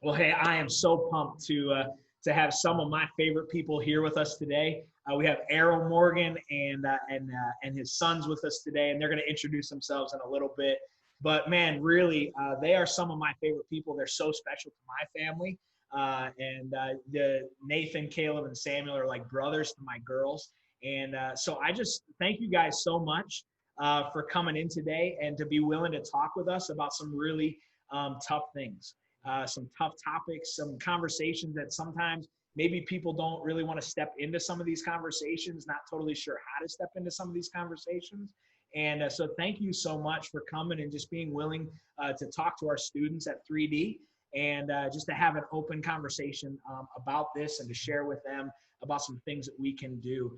Well, hey, I am so pumped to have some of my favorite people here with us today. We have Errol Morgan and his sons with us today, and they're going to introduce themselves in a little bit. But man, really, they are some of my favorite people. They're so special to my family. The Nathan, Caleb, and Samuel are like brothers to my girls. So I just thank you guys so much for coming in today and to be willing to talk with us about some really tough things. Some tough topics, some conversations that sometimes maybe people don't really want to step into some of these conversations, not totally sure how to step into some of these conversations. So thank you so much for coming and just being willing to talk to our students at 3D and just to have an open conversation about this and to share with them about some things that we can do.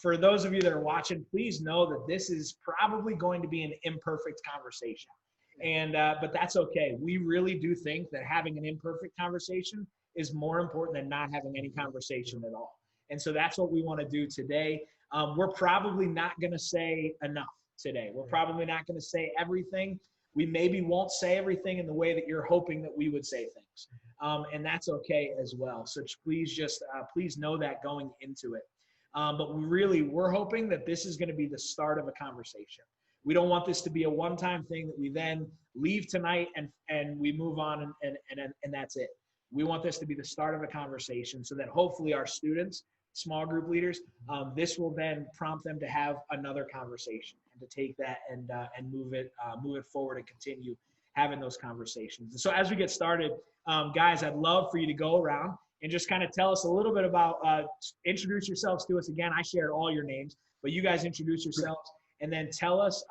For those of you that are watching, please know that this is probably going to be an imperfect conversation. But that's okay. We really do think that having an imperfect conversation is more important than not having any conversation at all. And so that's what we want to do today. We're probably not going to say enough today. We're probably not going to say everything. We maybe won't say everything in the way that you're hoping that we would say things. And that's okay as well. So please just, please know that going into it. But we're hoping that this is going to be the start of a conversation. We don't want this to be a one-time thing that we then leave tonight and we move on and that's it. We want this to be the start of a conversation so that hopefully our students, small group leaders, this will then prompt them to have another conversation and to take that and move it forward and continue having those conversations. And so as we get started, guys, I'd love for you to go around and just kind of tell us a little bit about, introduce yourselves to us again. I shared all your names, but you guys introduce yourselves. And then tell us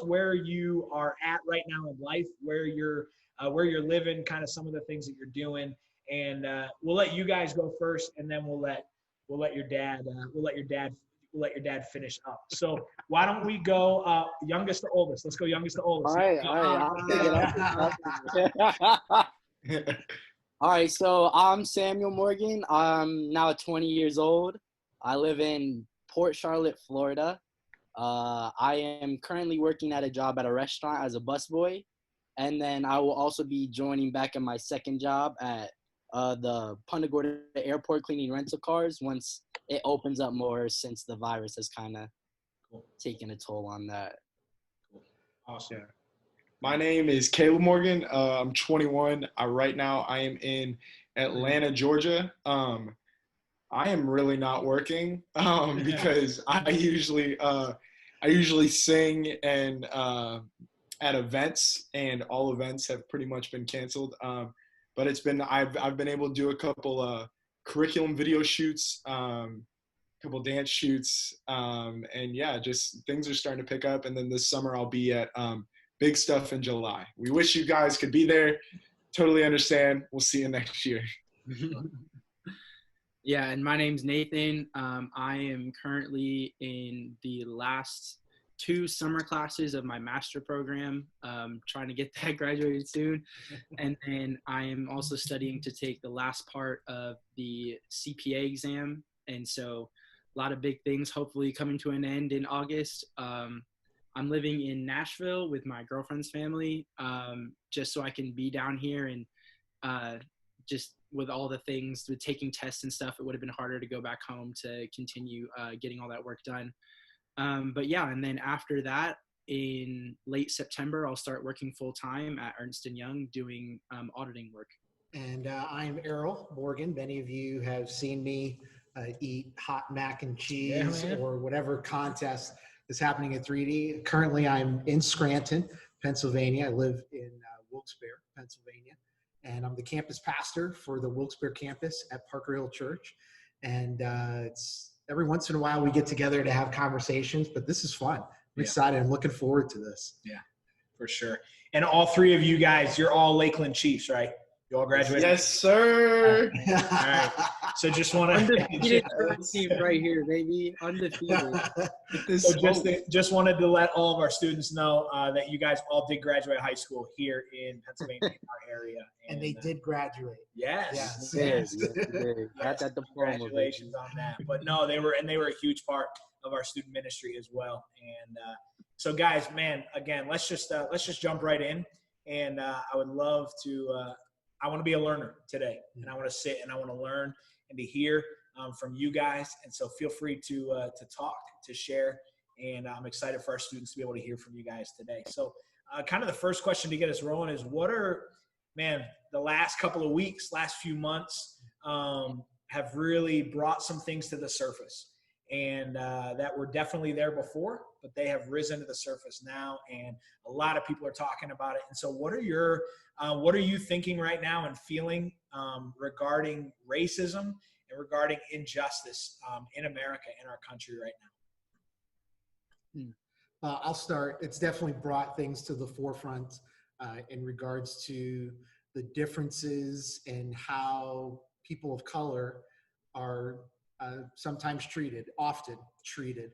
where you are at right now in life, where you're living, kind of some of the things that you're doing, and we'll let you guys go first, and then we'll let your dad finish up. So why don't we go youngest to oldest? Let's go youngest to oldest. All right. All right. So I'm Samuel Morgan. I'm now 20 years old. I live in Port Charlotte, Florida. I am currently working at a job at a restaurant as a busboy, and then I will also be joining back in my second job at the Punta Gorda airport cleaning rental cars once it opens up more, since the virus has kind of taken a toll on that. Cool. Awesome. Yeah. My name is Caleb Morgan. I'm 21. Right now I am in Atlanta, Georgia. I am really not working because I usually sing and at events, and all events have pretty much been canceled. But I've been able to do a couple curriculum video shoots, couple dance shoots, and yeah, just things are starting to pick up. And then this summer I'll be at Big Stuff in July. We wish you guys could be there. Totally understand. We'll see you next year. Yeah, and my name's Nathan. I am currently in the last 2 summer classes of my master program, trying to get that graduated soon. And then I am also studying to take the last part of the CPA exam. And so a lot of big things hopefully coming to an end in August. I'm living in Nashville with my girlfriend's family, just so I can be down here, and just with all the things with taking tests and stuff, it would have been harder to go back home to continue getting all that work done. But yeah, and then after that, in late September, I'll start working full time at Ernst & Young doing auditing work. And I'm Errol Morgan. Many of you have seen me eat hot mac and cheese or whatever contest is happening at 3D. Currently, I'm in Scranton, Pennsylvania. I live in Wilkes-Barre, Pennsylvania. And I'm the campus pastor for the Wilkes-Barre campus at Parker Hill Church. And it's every once in a while we get together to have conversations, but this is fun. I'm excited. I'm looking forward to this. Yeah, for sure. And all 3 of you guys, you're all Lakeland Chiefs, right? You all graduated? Yes, sir. All right. So just want to undefeated team right here, baby. Undefeated. So just wanted to let all of our students know that you guys all did graduate high school here in Pennsylvania, in our area. And they did graduate. Yes. Yes. Got that diploma. Congratulations on that. But no, they were a huge part of our student ministry as well. And so guys, man, again, let's just jump right in. And I would love to I want to be a learner today, and I want to sit and I want to learn and to hear from you guys. And so feel free to talk, to share, and I'm excited for our students to be able to hear from you guys today. So kind of the first question to get us rolling is, what are, man, the last couple of weeks, last few months have really brought some things to the surface, and that were definitely there before, but they have risen to the surface now, and a lot of people are talking about it. And so what are you thinking right now and feeling regarding racism and regarding injustice in America, in our country right now? I'll start. It's definitely brought things to the forefront in regards to the differences in how people of color are sometimes treated, often treated.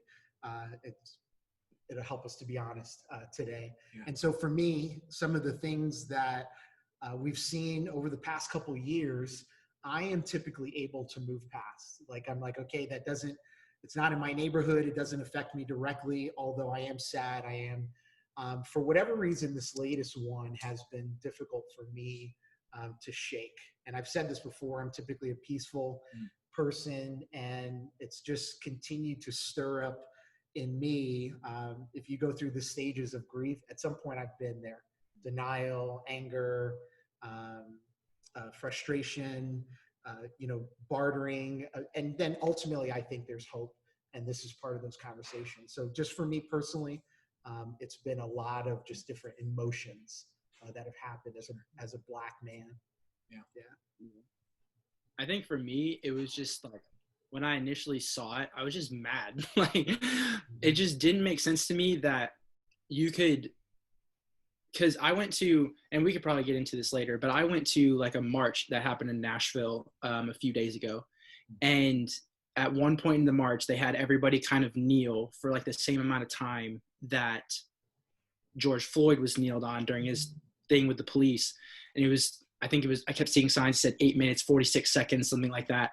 It'll help us to be honest today. Yeah. And so for me, some of the things that we've seen over the past couple of years, I am typically able to move past. Like, I'm like, okay, it's not in my neighborhood. It doesn't affect me directly, although I am sad. I am, for whatever reason, this latest one has been difficult for me to shake. And I've said this before, I'm typically a peaceful person, and it's just continued to stir up in me. If you go through the stages of grief, at some point I've been there. Denial, anger, frustration, bartering. And then ultimately I think there's hope. And this is part of those conversations. So just for me personally, it's been a lot of just different emotions that have happened as a Black man. Yeah. I think for me, it was just like, when I initially saw it, I was just mad. Like, it just didn't make sense to me that you could, because I went to, and we could probably get into this later, but I went to like a march that happened in Nashville a few days ago. And at one point in the march, they had everybody kind of kneel for like the same amount of time that George Floyd was kneeled on during his thing with the police. And I kept seeing signs that said 8 minutes, 46 seconds, something like that.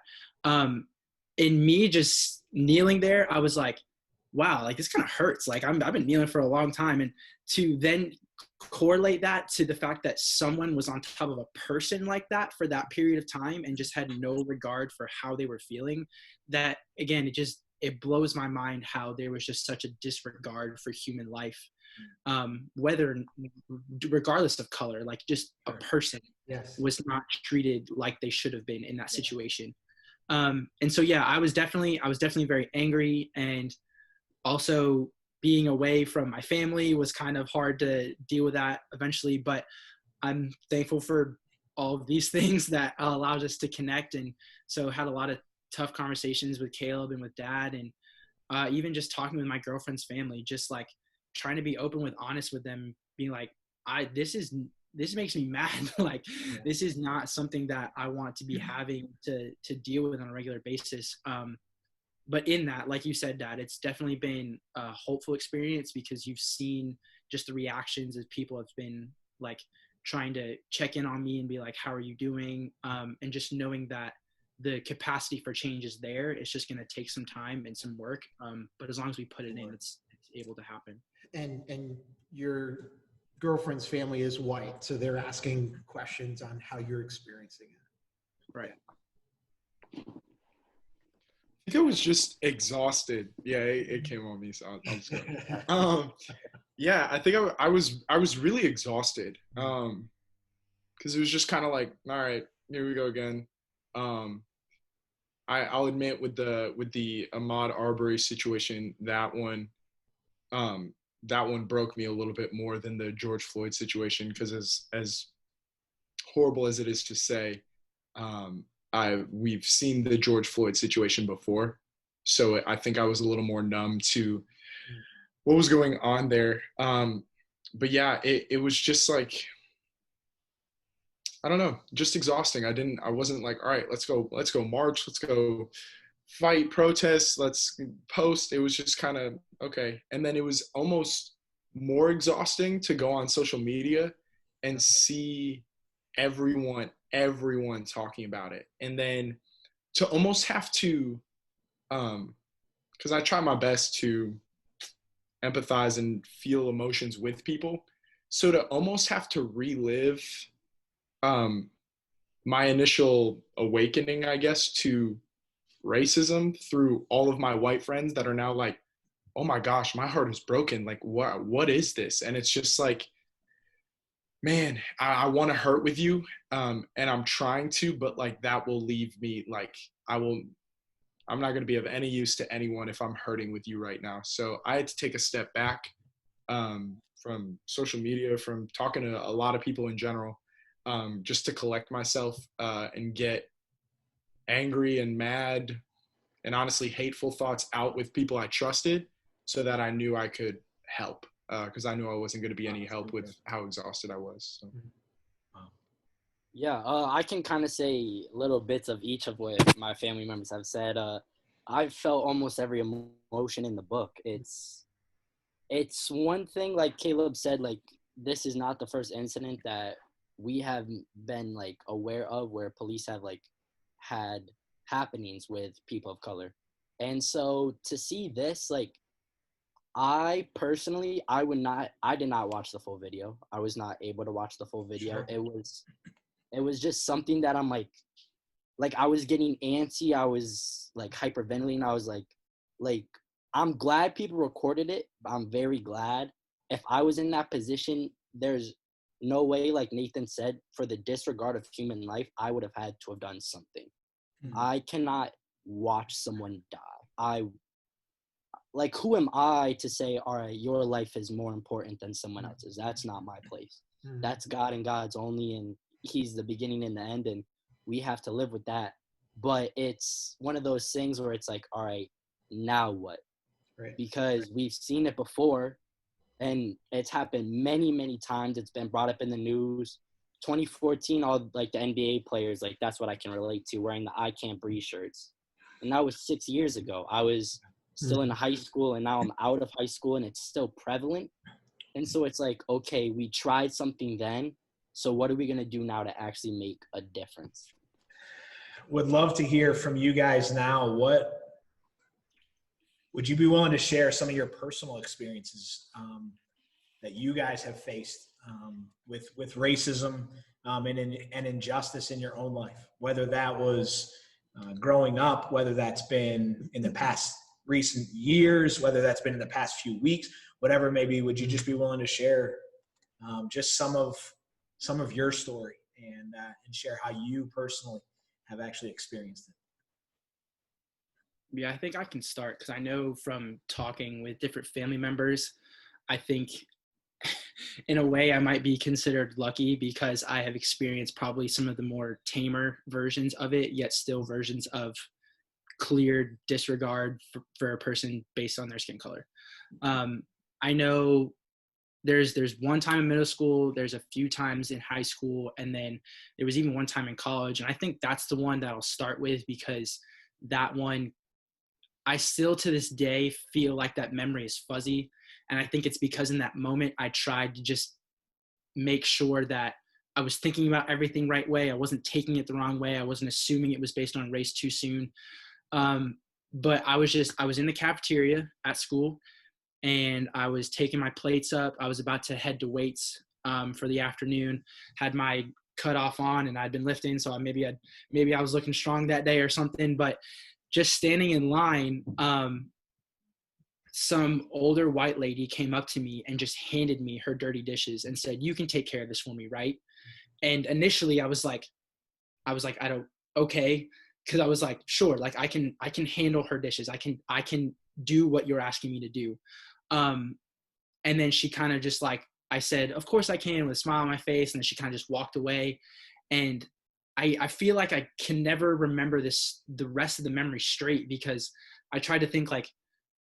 In me just kneeling there, I was like, wow, like this kind of hurts. Like I've been kneeling for a long time. And to then correlate that to the fact that someone was on top of a person like that for that period of time and just had no regard for how they were feeling, that again, it blows my mind how there was just such a disregard for human life, regardless of color, like just a person was not treated like they should have been in that situation. And so, yeah, I was definitely very angry, and also being away from my family was kind of hard to deal with that eventually, but I'm thankful for all of these things that allowed us to connect. And so had a lot of tough conversations with Caleb and with Dad, and even just talking with my girlfriend's family, just like trying to be open with, honest with them, being like, this makes me mad. Like, this is not something that I want to be having to deal with on a regular basis. But in that, like you said, Dad, it's definitely been a hopeful experience, because you've seen just the reactions as people have been like trying to check in on me and be like, how are you doing? And just knowing that the capacity for change is there. It's just going to take some time and some work. But as long as we put it in, it's able to happen. And your girlfriend's family is white, so they're asking questions on how you're experiencing it. Right. I think I was just exhausted. Yeah, it came on me, so I'll just go. Yeah, I think I was really exhausted. Because it was just kind of like, all right, here we go again. I'll admit with the Ahmaud Arbery situation, that one broke me a little bit more than the George Floyd situation, because as horrible as it is to say, we've seen the George Floyd situation before, so I think I was a little more numb to what was going on there. But yeah, it was just like, I don't know, just exhausting. I wasn't like, all right, let's go march, let's go fight, protest, let's post. It was just kind of, okay. And then it was almost more exhausting to go on social media and see everyone talking about it. And then to almost have to, because I try my best to empathize and feel emotions with people. So to almost have to relive my initial awakening, I guess, to racism through all of my white friends that are now like, oh my gosh, my heart is broken. Like, what is this? And it's just like, man, I want to hurt with you. And I'm trying to, but like that will leave me like, I'm not going to be of any use to anyone if I'm hurting with you right now. So I had to take a step back from social media, from talking to a lot of people in general, just to collect myself and get angry and mad and honestly hateful thoughts out with people I trusted so that I knew I could help, because I knew I wasn't going to be any help with how exhausted I was. So. Yeah, I can kind of say little bits of each of what my family members have said. I've felt almost every emotion in the book. It's one thing, like Caleb said, like this is not the first incident that we have been like aware of where police have like had happenings with people of color. And so to see this, like I personally, I did not watch the full video. I was not able to watch the full video. Sure. It was just something that I'm like I was getting antsy. I was like hyperventilating. I was like, I'm glad people recorded it. I'm very glad. If I was in that position, there's no way, like Nathan said, for the disregard of human life, I would have had to have done something. Mm-hmm. I cannot watch someone die. Like, who am I to say, all right, your life is more important than someone else's? That's not my place. Mm-hmm. That's God and God's only, and he's the beginning and the end, and we have to live with that. But it's one of those things where it's like, all right, now what? Right. Because we've seen it before, and it's happened many, many times. It's been brought up in the news. 2014, all like the NBA players, like that's what I can relate to, wearing the I Can't Breathe shirts. And that was 6 years ago. I was still in high school, and now I'm out of high school, and it's still prevalent. And so it's like, okay, we tried something then, so what are we going to do now to actually make a difference? Would love to hear from you guys now. What would you be willing to share some of your personal experiences that you guys have faced with racism and injustice in your own life, whether that was growing up, whether that's been in the past recent years, whether that's been in the past few weeks, whatever it may be? Would you just be willing to share just some of your story and share how you personally have actually experienced it? Yeah, I think I can start because I know from talking with different family members, I think in a way I might be considered lucky because I have experienced probably some of the more tamer versions of it, yet still versions of clear disregard for a person based on their skin color. I know there's one time in middle school, there's a few times in high school, and then there was even one time in college. And I think that's the one that I'll start with because that one, I still to this day feel like that memory is fuzzy. And I think it's because in that moment, I tried to just make sure that I was thinking about everything right way. I wasn't taking it the wrong way. I wasn't assuming it was based on race too soon. But I was in the cafeteria at school, and I was taking my plates up. I was about to head to weights for the afternoon, had my cutoff on, and I'd been lifting. So maybe I was looking strong that day or something, but just standing in line, some older white lady came up to me and just handed me her dirty dishes and said, "You can take care of this for me, right?" And initially I was like, I don't, okay. Cause I was like, sure. Like I can handle her dishes. I can do what you're asking me to do. And then she kind of just like, I said, of course I can, with a smile on my face. And then she kind of just walked away. And I feel like I can never remember the rest of the memory straight because I tried to think like,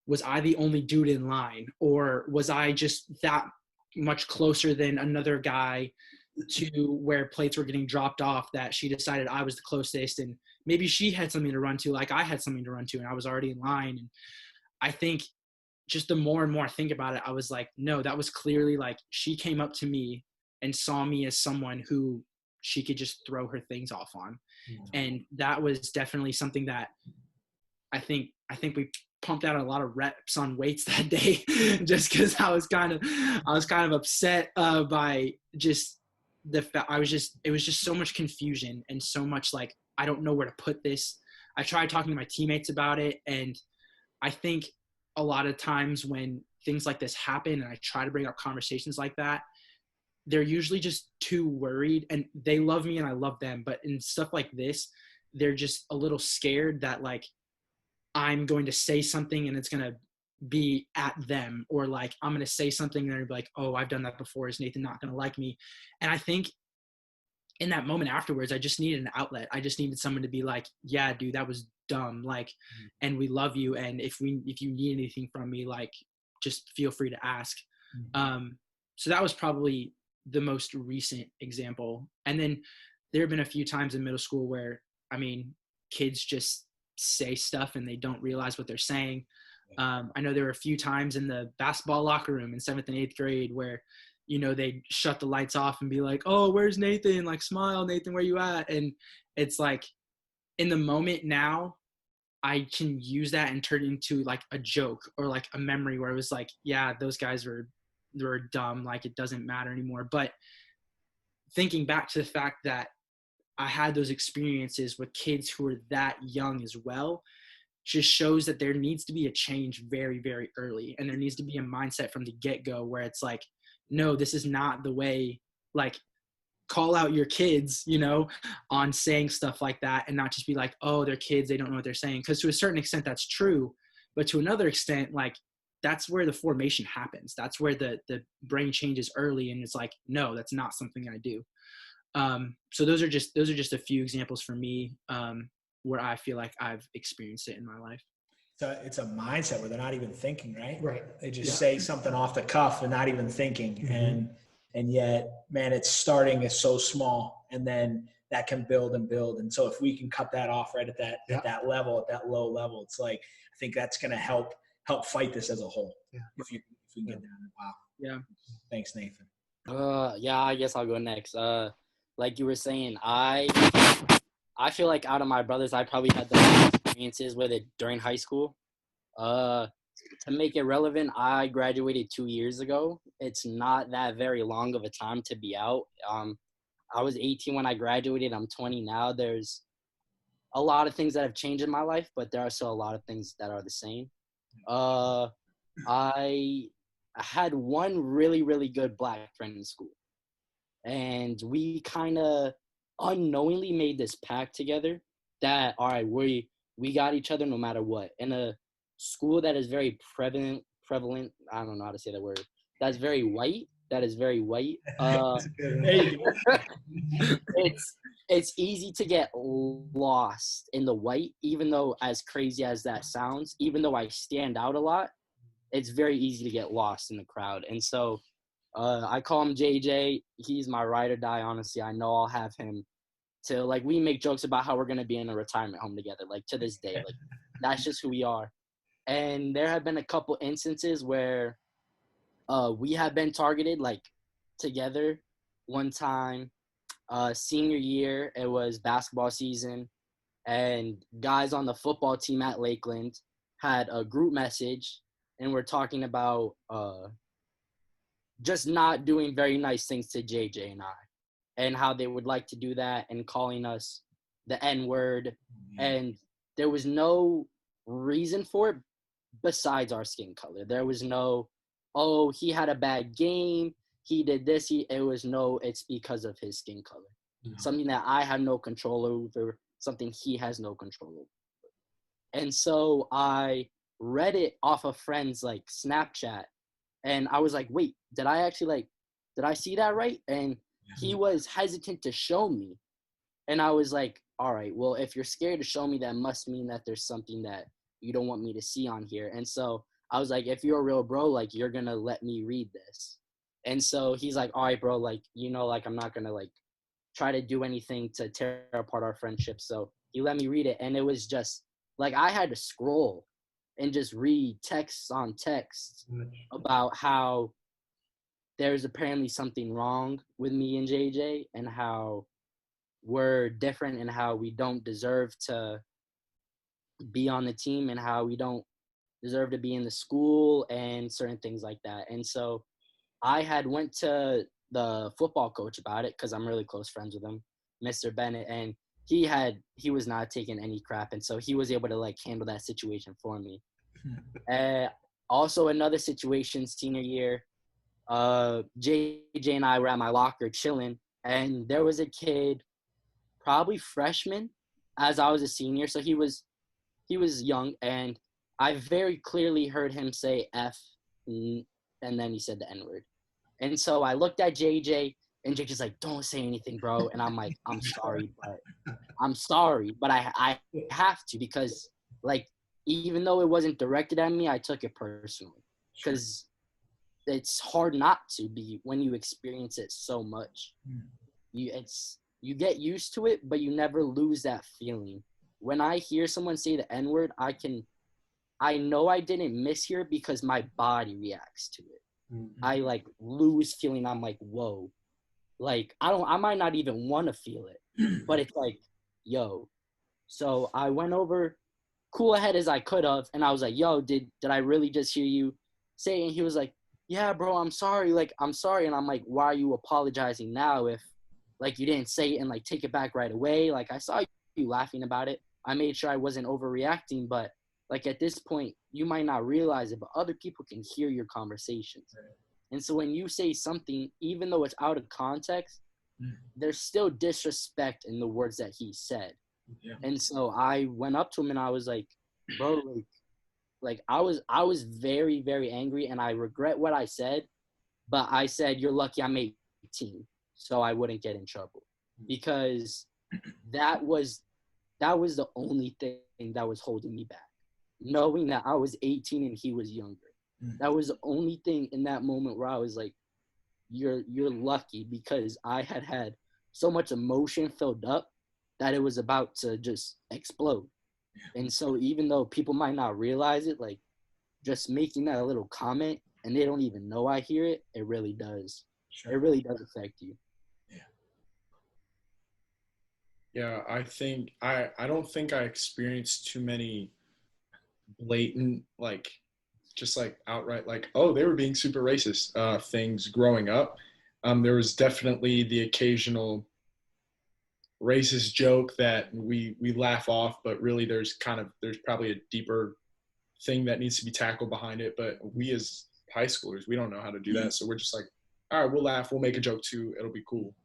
was I the only dude in line, or was I just that much closer than another guy to where plates were getting dropped off that she decided I was the closest, and maybe she had something to run to like I had something to run to and I was already in line. And I think just the more and more I think about it, I was like, no, that was clearly like she came up to me and saw me as someone who she could just throw her things off on. And that was definitely something that I think we pumped out a lot of reps on weights that day just because I was kind of upset by just it was just so much confusion and so much like, I don't know where to put this. I tried talking to my teammates about it. And I think a lot of times when things like this happen and I try to bring up conversations like that, they're usually just too worried, and they love me and I love them. But in stuff like this, they're just a little scared that like I'm going to say something and it's going to be at them, or like I'm going to say something and they're like, oh, I've done that before. Is Nathan not going to like me? And I think in that moment afterwards, I just needed an outlet. I just needed someone to be like, yeah, dude, that was dumb. Like, and we love you. And if you need anything from me, like, just feel free to ask. So that was probably the most recent example. And then there have been a few times in middle school where, I mean, kids just say stuff and they don't realize what they're saying. I know there were a few times in the basketball locker room in 7th and 8th grade where, you know, they'd shut the lights off and be like, oh, where's Nathan? Like, smile, Nathan, where you at? And it's like, in the moment now, I can use that and turn it into like a joke or like a memory where it was like, yeah, those guys were dumb. Like, it doesn't matter anymore. But thinking back to the fact that I had those experiences with kids who were that young as well, just shows that there needs to be a change very, very early. And there needs to be a mindset from the get-go where it's like, no, this is not the way, like, call out your kids, you know, on saying stuff like that, and not just be like, oh, they're kids, they don't know what they're saying. Because to a certain extent, that's true. But to another extent, like, that's where the formation happens. That's where the brain changes early. And it's like, no, that's not something I do. So those are just a few examples for me, where I feel like I've experienced it in my life. So it's a mindset where they're not even thinking, right? Right. They just say something off the cuff and not even thinking. Mm-hmm. And yet, man, it's starting is so small, and then that can build and build. And so if we can cut that off right at that level, at that low level, it's like, I think that's going to help fight this as a whole. Yeah. If we can get down. Wow. Yeah. Thanks, Nathan. Yeah, I guess I'll go next. Like you were saying, I feel like out of my brothers, I probably had the most experiences with it during high school. To make it relevant, I graduated 2 years ago. It's not that very long of a time to be out. I was 18 when I graduated. I'm 20 now. There's a lot of things that have changed in my life, but there are still a lot of things that are the same. I had one really, really good black friend in school. And we kind of unknowingly made this pact together that, all right, we got each other no matter what. In a school that is very prevalent, I don't know how to say that word, that's very white, it's easy to get lost in the white, even though, as crazy as that sounds, even though I stand out a lot, it's very easy to get lost in the crowd. And so I call him JJ. He's my ride or die, honestly. I know I'll have him till, like, we make jokes about how we're going to be in a retirement home together, like, to this day. Like, that's just who we are. And there have been a couple instances where we have been targeted, like, together. One time, senior year, it was basketball season, and guys on the football team at Lakeland had a group message, and we're talking about just not doing very nice things to JJ and I, and how they would like to do that, and calling us the N-word. And there was no reason for it besides our skin color. There was no, oh, he had a bad game, he did this, it's because of his skin color. No. Something that I have no control over, something he has no control over. And so I read it off a friend's, like, Snapchat, and I was like, wait, did I see that right? And he was hesitant to show me. And I was like, all right, well, if you're scared to show me, that must mean that there's something that you don't want me to see on here. And so I was like, if you're a real bro, like, you're going to let me read this. And so he's like, all right, bro, like, you know, like, I'm not going to, like, try to do anything to tear apart our friendship. So he let me read it. And it was just, like, I had to scroll and just read texts on text about how there's apparently something wrong with me and JJ, and how we're different, and how we don't deserve to be on the team, and how we don't deserve to be in the school, and certain things like that. And so I had went to the football coach about it because I'm really close friends with him, Mr. Bennett, and he was not taking any crap, and so he was able to like handle that situation for me. Also another situation, senior year, JJ and I were at my locker chilling, and there was a kid, probably freshman, as I was a senior, so he was young, and I very clearly heard him say F, and then he said the N-word. And so I looked at JJ, and JJ's like, don't say anything, bro. And I'm like, I'm sorry, but I have to, because, like, even though it wasn't directed at me, I took it personally. Because it's hard not to be when you experience it so much. You get used to it, but you never lose that feeling. When I hear someone say the N-word, I know I didn't mishear it because my body reacts to it. I like lose feeling. I'm like, whoa. Like, I might not even want to feel it, but it's like, yo. So I went over cool ahead as I could have, and I was like, yo, did I really just hear you say it? And he was like, yeah, bro, I'm sorry. Like, I'm sorry. And I'm like, why are you apologizing now if, like, you didn't say it and, like, take it back right away? Like, I saw you laughing about it. I made sure I wasn't overreacting, but, like, at this point, you might not realize it, but other people can hear your conversations. And so when you say something, even though it's out of context, there's still disrespect in the words that he said. Yeah. And so I went up to him and I was like, bro, like I was very, very angry, and I regret what I said, but I said, you're lucky I'm 18, so I wouldn't get in trouble, because that was the only thing that was holding me back, knowing that I was 18 and he was younger. That was the only thing in that moment where I was like, you're lucky, because I had so much emotion filled up that it was about to just explode. And so even though people might not realize it, like, just making that a little comment and they don't even know I hear it, it really does. Sure. It really does affect you. Yeah, I think I don't think I experienced too many blatant, like, just like outright, like, oh, they were being super racist things growing up. There was definitely the occasional racist joke that we laugh off, but really there's probably a deeper thing that needs to be tackled behind it. But we as high schoolers, we don't know how to do that, so we're just like, all right, we'll laugh, we'll make a joke too, it'll be cool.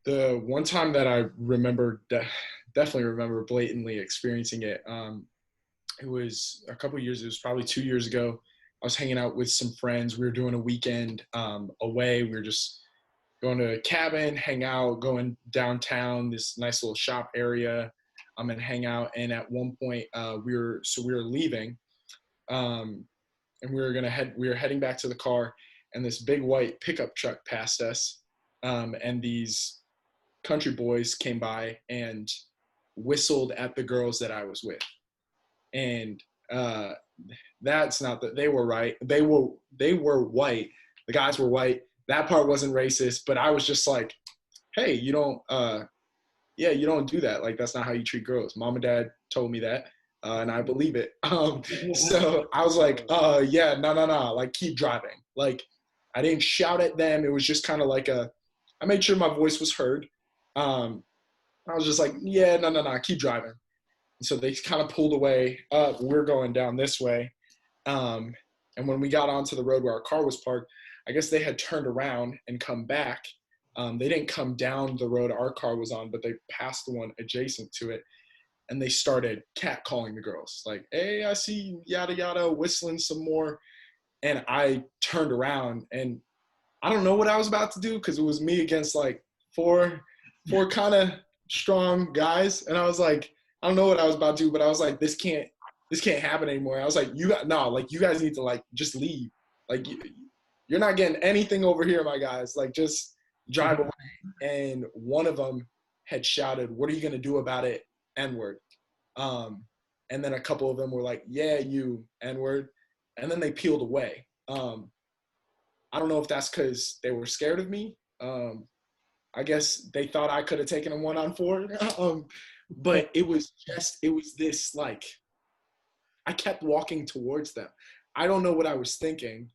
The one time that I remember, definitely remember blatantly experiencing it, it was a couple of years, it was probably 2 years ago. I was hanging out with some friends. We were doing a weekend away. We were just going to a cabin, hang out, going downtown, this nice little shop area, and hang out. And at one point, we were leaving, and we were heading back to the car, and this big white pickup truck passed us, and these country boys came by and whistled at the girls that I was with. And that's not that they were right. They were white. The guys were white. That part wasn't racist, but I was just like, hey, you don't do that. Like, that's not how you treat girls. Mom and dad told me that, and I believe it. So I was like, yeah, no, like, keep driving. Like, I didn't shout at them. It was just kind of like I made sure my voice was heard. I was just like, yeah, no, keep driving. And so they kind of pulled away. We're going down this way. And when we got onto the road where our car was parked, I guess they had turned around and come back. They didn't come down the road our car was on, but they passed the one adjacent to it. And they started catcalling the girls. Like, hey, I see you, yada, yada, whistling some more. And I turned around, and I don't know what I was about to do, because it was me against like four kind of strong guys. And I was like, I don't know what I was about to do, but I was like, this can't happen anymore. I was like, you guys need to, like, just leave. Like, you're not getting anything over here, my guys. Like, just drive away. And one of them had shouted, what are you going to do about it, N-word? And then a couple of them were like, yeah, you, N-word. And then they peeled away. I don't know if that's because they were scared of me. I guess they thought I could have taken them 1-on-4. But it was this, like, I kept walking towards them. I don't know what I was thinking.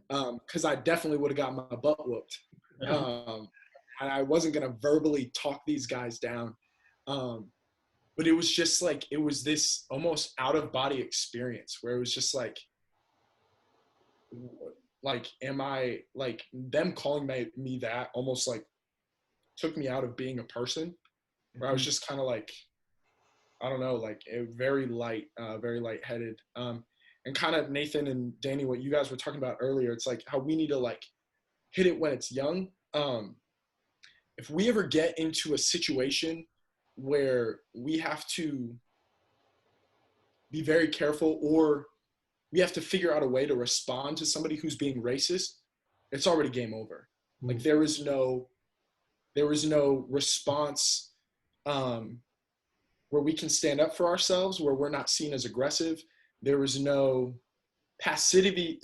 because I definitely would have got my butt whooped. And I wasn't going to verbally talk these guys down. But it was just like, it was this almost out of body experience where it was just like, am I, like, them calling me that almost like took me out of being a person, where I was just kind of like, I don't know, like very lightheaded. And kind of Nathan and Danny, what you guys were talking about earlier, it's like how we need to like hit it when it's young. If we ever get into a situation where we have to be very careful, or we have to figure out a way to respond to somebody who's being racist, it's already game over. Like there was no response where we can stand up for ourselves, where we're not seen as aggressive. There was no passivity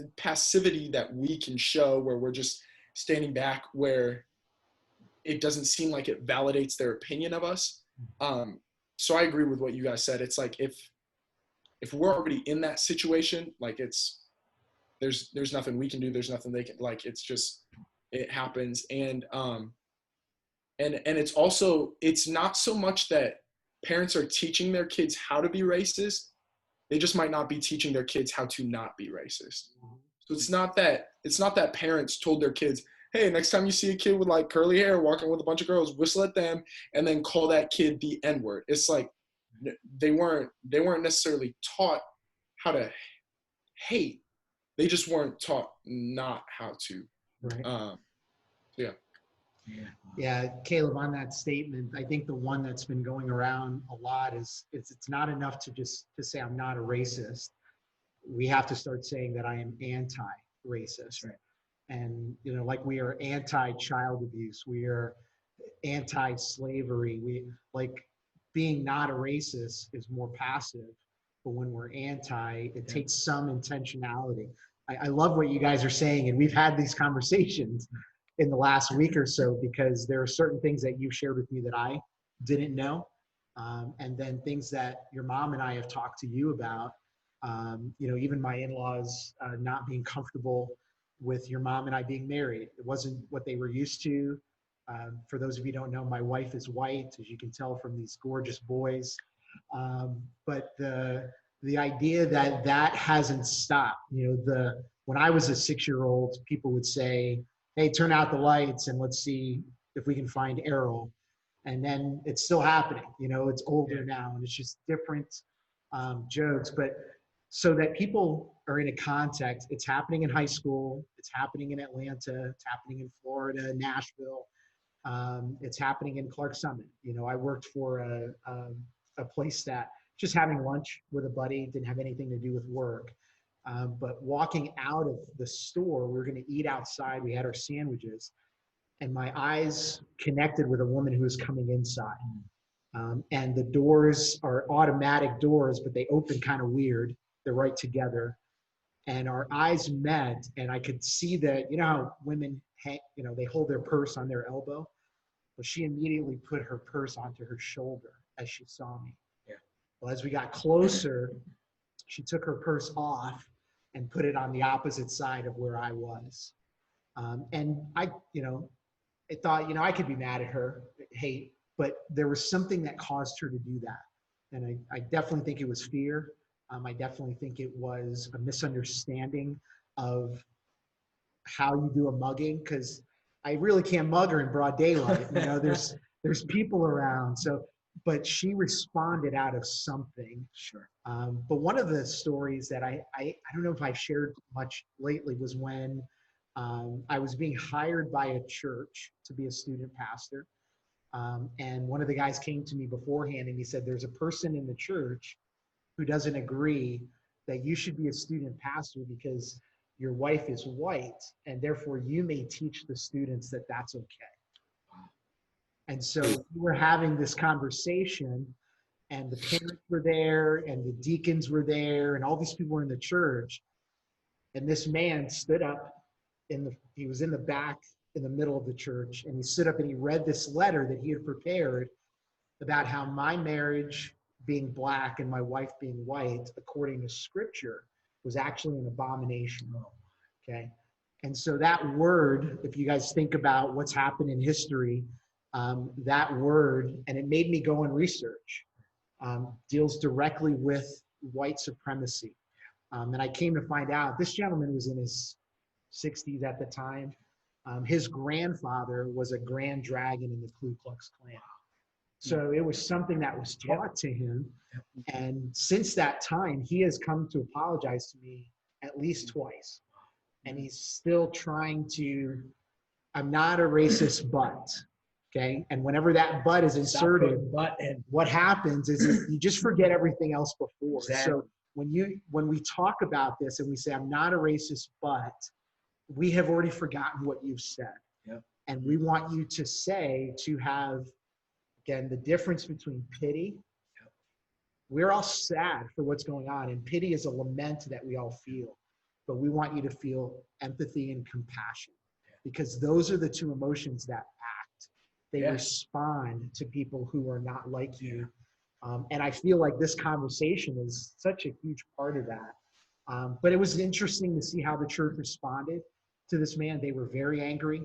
that we can show where we're just standing back, where it doesn't seem like it validates their opinion of us. So I agree with what you guys said. It's like if we're already in that situation, like there's nothing we can do. There's nothing they can, like, it's just, it happens. And it's also, it's not so much that parents are teaching their kids how to be racist. They just might not be teaching their kids how to not be racist. So it's not that parents told their kids, hey, next time you see a kid with like curly hair walking with a bunch of girls, whistle at them and then call that kid the N-word. It's like they weren't necessarily taught how to hate. They just weren't taught not how to. Right. Yeah. Yeah, Caleb, on that statement, I think the one that's been going around a lot is it's not enough to just to say I'm not a racist. We have to start saying that I am anti-racist. Right. And, you know, like we are anti-child abuse, we are anti-slavery. We like being not a racist is more passive, but when we're anti, it takes some intentionality. I love what you guys are saying, and we've had these conversations in the last week or so, because there are certain things that you've shared with me that I didn't know. And then things that your mom and I have talked to you about, you know, even my in-laws not being comfortable with your mom and I being married. It wasn't what they were used to. For those of you who don't know, my wife is white, as you can tell from these gorgeous boys. But the idea that that hasn't stopped, you know, when I was a 6-year-old, people would say, hey, turn out the lights and let's see if we can find Errol. And then it's still happening, you know, it's older now and it's just different jokes. But so that people are in a context, it's happening in high school, it's happening in Atlanta, it's happening in Florida, Nashville, it's happening in Clark Summit. You know, I worked for a place that just having lunch with a buddy, didn't have anything to do with work. But walking out of the store, we were going to eat outside. We had our sandwiches, and my eyes connected with a woman who was coming inside. And the doors are automatic doors, but they open kind of weird. They're right together. And our eyes met, and I could see that, you know how women hang, you know, they hold their purse on their elbow? Well, she immediately put her purse onto her shoulder as she saw me. Yeah. Well, as we got closer, she took her purse off and put it on the opposite side of where I was. And I, you know, I thought, you know, I could be mad at her, hate, but there was something that caused her to do that. And I definitely think it was fear. I definitely think it was a misunderstanding of how you do a mugging, because I really can't mug her in broad daylight. You know, there's people around. So, but she responded out of something. Sure. But one of the stories that I don't know if I've shared much lately was when I was being hired by a church to be a student pastor. And one of the guys came to me beforehand and he said, there's a person in the church who doesn't agree that you should be a student pastor because your wife is white, and therefore you may teach the students that that's okay. And so we were having this conversation, and the parents were there, and the deacons were there, and all these people were in the church. And this man stood up he was in the back in the middle of the church, and he stood up and he read this letter that he had prepared about how my marriage being black and my wife being white, according to scripture, was actually an abomination. Okay. And so that word, if you guys think about what's happened in history, that word, and it made me go and research, deals directly with white supremacy. And I came to find out this gentleman was in his 60s at the time. His grandfather was a Grand Dragon in the Ku Klux Klan. So it was something that was taught to him. And since that time, he has come to apologize to me at least twice. And he's still trying to, I'm not a racist, but, okay? And whenever that but is inserted, what happens is you just forget everything else before. Exactly. So when we talk about this and we say, I'm not a racist, but, we have already forgotten what you've said. Yep. And we want you to say, to have, again, the difference between pity. Yep. We're all sad for what's going on, and pity is a lament that we all feel. But we want you to feel empathy and compassion, because those are the two emotions that act. They respond to people who are not like you. And I feel like this conversation is such a huge part of that. But it was interesting to see how the church responded to this man. They were very angry.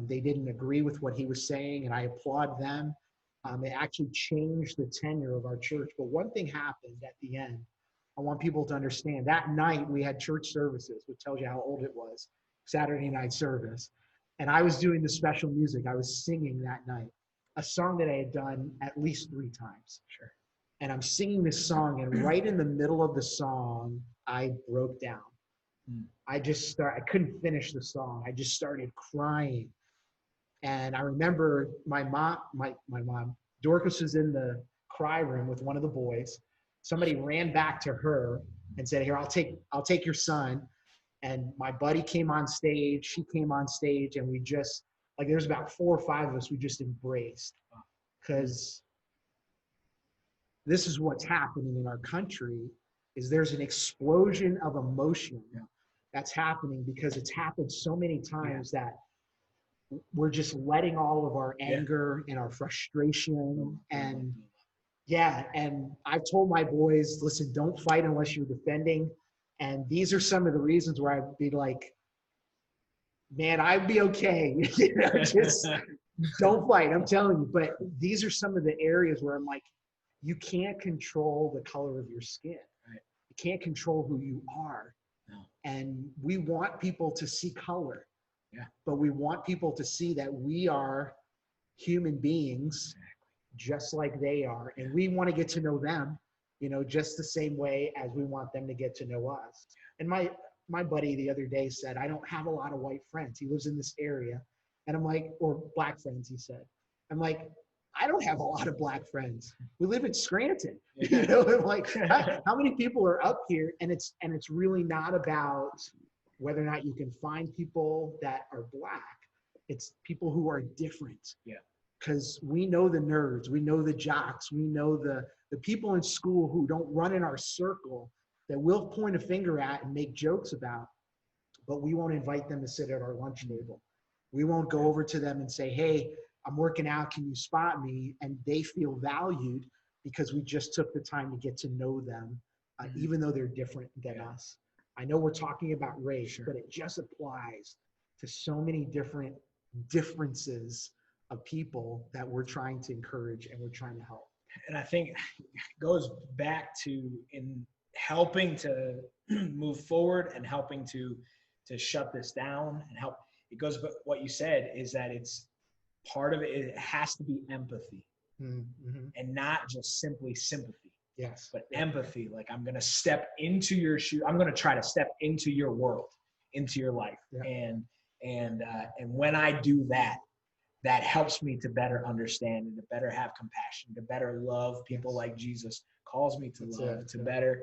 They didn't agree with what he was saying, and I applaud them. It actually changed the tenure of our church. But one thing happened at the end. I want people to understand. That night, we had church services, which tells you how old it was, Saturday night service. And I was doing the special music. I was singing that night, a song that I had done at least 3 times. Sure. And I'm singing this song, and right in the middle of the song, I broke down. I couldn't finish the song. I just started crying. And I remember my mom, Dorcas was in the cry room with one of the boys. Somebody ran back to her and said, here, I'll take your son. And my buddy came on stage, she came on stage, and we just, like, there's about 4 or 5 of us, we just embraced. Because this is what's happening in our country, is there's an explosion of emotion that's happening because it's happened so many times that we're just letting all of our anger and our frustration and I've told my boys, listen, don't fight unless you're defending. And these are some of the reasons where I'd be like, man, I'd be okay. Just don't fight, I'm telling you. But these are some of the areas where I'm like, you can't control the color of your skin. Right. You can't control who you are. No. And we want people to see color, but we want people to see that we are human beings just like they are. And we want to get to know them, just the same way as we want them to get to know us. And my buddy the other day said, I don't have a lot of white friends. He lives in this area. And I'm like, or black friends, he said. I'm like, I don't have a lot of black friends. We live in Scranton. Like how many people are up here? And it's really not about whether or not you can find people that are black. It's people who are different. Yeah. Because we know the nerds, we know the jocks, we know the people in school who don't run in our circle that we'll point a finger at and make jokes about, but we won't invite them to sit at our lunch table. We won't go over to them and say, hey, I'm working out, can you spot me? And they feel valued because we just took the time to get to know them, even though they're different than us. I know we're talking about race, but it just applies to so many different differences of people that we're trying to encourage and we're trying to help. And I think it goes back to in helping to move forward and helping to shut this down and help. It goes, but what you said is that it's part of it. It has to be empathy, and not just simply sympathy. Yes, but empathy. Like, I'm going to step into your shoe. I'm going to try to step into your world, into your life, and when I do that, that helps me to better understand and to better have compassion, to better love people like Jesus calls me to love, to better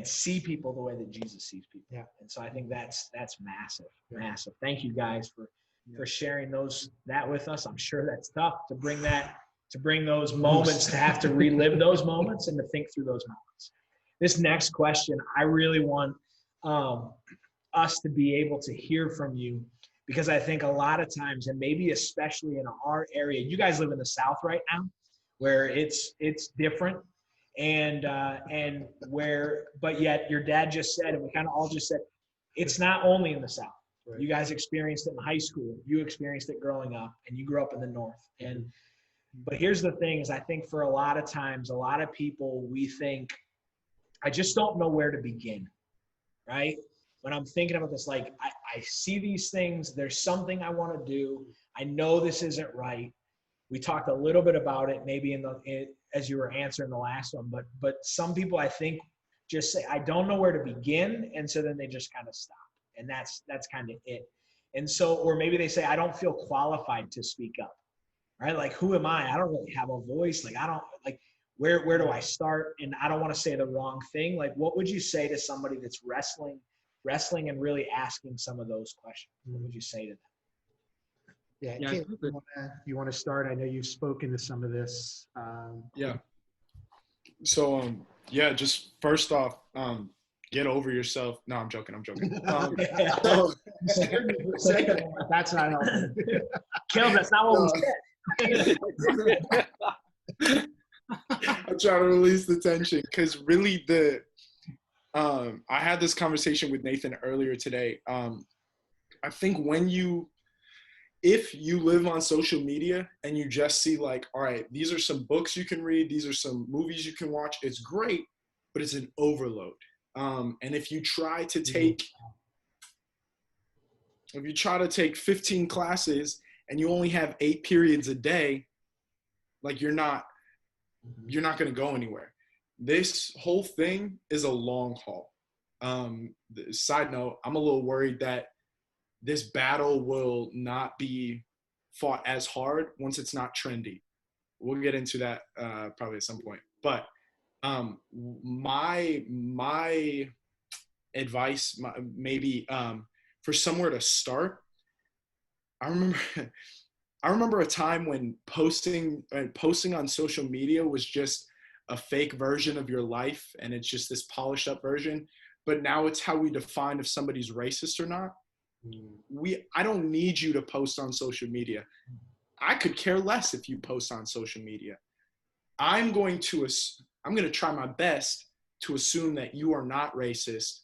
see people the way that Jesus sees people. Yeah. And so I think that's massive, massive. Thank you guys for sharing that with us. I'm sure that's tough to bring those moments, to have to relive those moments and to think through those moments. This next question, I really want us to be able to hear from you, because I think a lot of times, and maybe especially in our area, you guys live in the South right now, where it's different. and where, but yet your dad just said, and we kind of all just said, it's not only in the South. Right. You guys experienced it in high school. You experienced it growing up, and you grew up in the North. But here's the thing: is I think for a lot of times, a lot of people, we think, I just don't know where to begin, right? When I'm thinking about this, like I see these things. There's something I want to do. I know this isn't right. We talked a little bit about it, maybe as you were answering the last one. But some people, I think, just say, I don't know where to begin, and so then they just kind of stop. And that's kind of it. And so, or maybe they say, I don't feel qualified to speak up, right? Like, who am I? I don't really have a voice. Like, I don't, like, where do I start? And I don't want to say the wrong thing. Like, what would you say to somebody that's wrestling and really asking some of those questions? What would you say to them? Yeah, Caleb, you want to start? I know you've spoken to some of this. Yeah. So, just first off, get over yourself. No, I'm joking. That's not helping. Caleb, that's not what we said. I'm trying to release the tension because really I had this conversation with Nathan earlier today. I think if you live on social media and you just see like, all right, these are some books you can read, these are some movies you can watch, it's great, but it's an overload. And if you try to take 15 classes and you only have 8 periods a day, like you're not going to go anywhere. This whole thing is a long haul. Side note, I'm a little worried that this battle will not be fought as hard once it's not trendy. We'll get into that probably at some point. But my advice, maybe for somewhere to start, I remember a time when posting on social media was just a fake version of your life, and it's just this polished up version. But now it's how we define if somebody's racist or not. I don't need you to post on social media. I could care less if you post on social media. I'm going to try my best to assume that you are not racist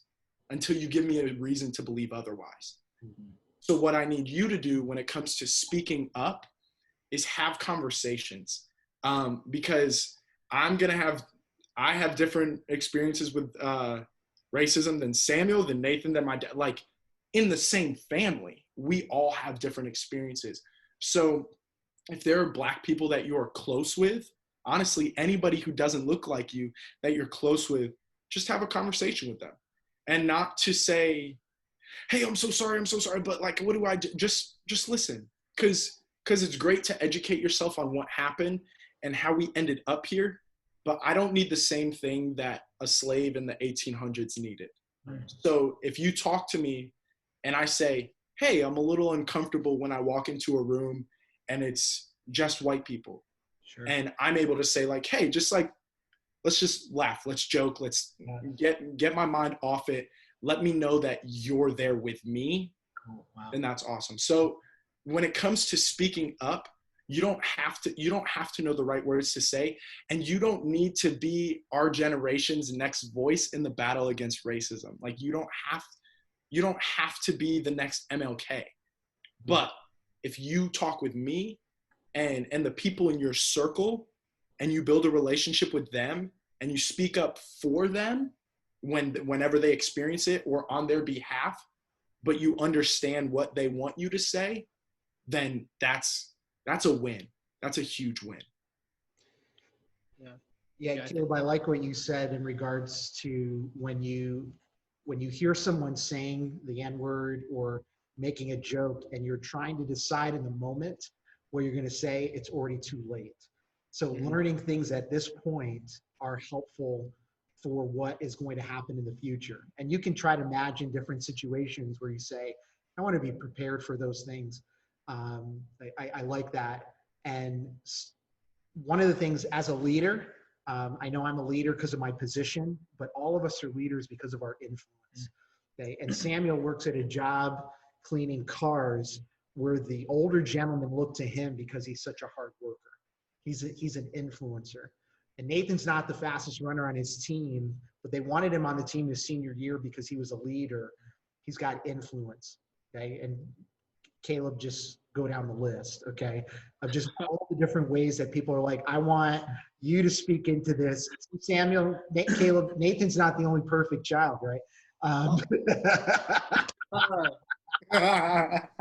until you give me a reason to believe otherwise. So what I need you to do when it comes to speaking up is have conversations, because I have different experiences with racism than Samuel, than Nathan, than my dad. Like, in the same family, we all have different experiences. So if there are Black people that you're close with, honestly, anybody who doesn't look like you that you're close with, just have a conversation with them. And not to say, hey, I'm so sorry, but like, what do I do? Just listen. Because it's great to educate yourself on what happened and how we ended up here, but I don't need the same thing that a slave in the 1800s needed. So if you talk to me and I say, hey, I'm a little uncomfortable when I walk into a room and it's just white people. Sure. And I'm able to say like, hey, just like, let's just laugh, let's joke, let's get my mind off it. Let me know that you're there with me. Cool. Wow. And that's awesome. So when it comes to speaking up, you don't have to know the right words to say, and you don't need to be our generation's next voice in the battle against racism. Like, you don't have to be the next MLK. But if you talk with me and the people in your circle, and you build a relationship with them, and you speak up for them whenever they experience it or on their behalf, but you understand what they want you to say, then that's a win. That's a huge win. Yeah, Caleb, I like what you said in regards to when you hear someone saying the N-word or making a joke and you're trying to decide in the moment what you're going to say, it's already too late. So learning things at this point are helpful for what is going to happen in the future. And you can try to imagine different situations where you say, I want to be prepared for those things. I like that. And one of the things as a leader, I know I'm a leader because of my position, but all of us are leaders because of our influence. Okay? And Samuel works at a job cleaning cars where the older gentlemen look to him because he's such a hard worker. He's an influencer. And Nathan's not the fastest runner on his team, but they wanted him on the team his senior year because he was a leader. He's got influence, okay? And Caleb, just go down the list, okay, of just all the different ways that people are like, I want you to speak into this. Samuel, Caleb, Nathan's not the only perfect child, right?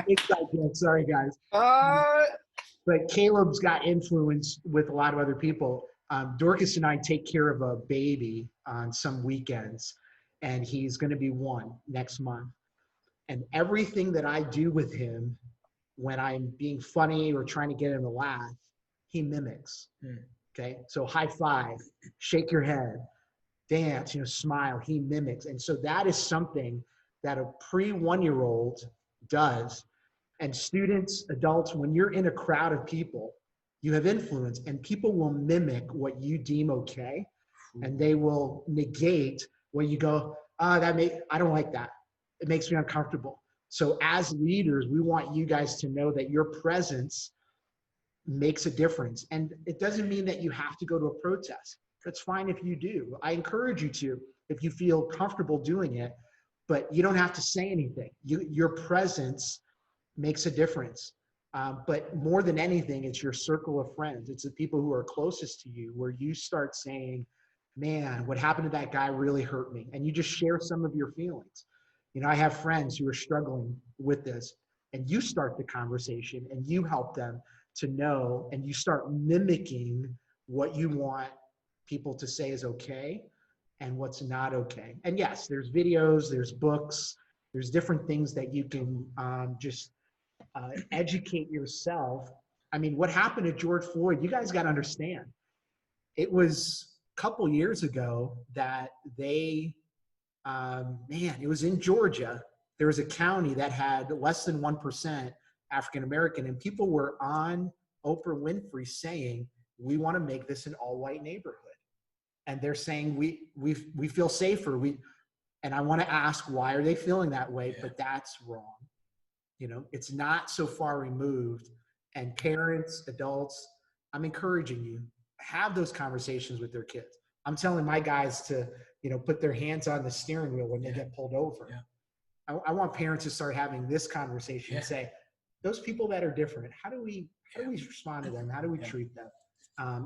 Inside joke, sorry guys. But Caleb's got influence with a lot of other people. Dorcas and I take care of a baby on some weekends, and he's going to be 1 next month. And everything that I do with him when I'm being funny or trying to get him to laugh, he mimics. Okay, so high five, shake your head, dance, smile. He mimics, and so that is something that a pre-1-year-old does. And students, adults, when you're in a crowd of people, you have influence, and people will mimic what you deem okay, and they will negate what you go, I don't like that. It makes me uncomfortable. So as leaders, we want you guys to know that your presence makes a difference. And it doesn't mean that you have to go to a protest. That's fine if you do. I encourage you to, if you feel comfortable doing it, but you don't have to say anything. Your presence makes a difference. But more than anything, it's your circle of friends. It's the people who are closest to you where you start saying, man, what happened to that guy really hurt me. And you just share some of your feelings. I have friends who are struggling with this, and you start the conversation and you help them to know, and you start mimicking what you want people to say is okay and what's not okay. And yes, there's videos, there's books, there's different things that you can just educate yourself. I mean, what happened to George Floyd, you guys got to understand. It was a couple years ago that they, it was in Georgia. There was a county that had less than 1% African-American, and people were on Oprah Winfrey saying, we want to make this an all-white neighborhood. And they're saying, we feel safer. And I want to ask, why are they feeling that way? Yeah. But that's wrong. It's not so far removed. And parents, adults, I'm encouraging you, have those conversations with their kids. I'm telling my guys to, put their hands on the steering wheel when they get pulled over. Yeah. I want parents to start having this conversation and say, those people that are different, how do we respond to them? How do we treat them?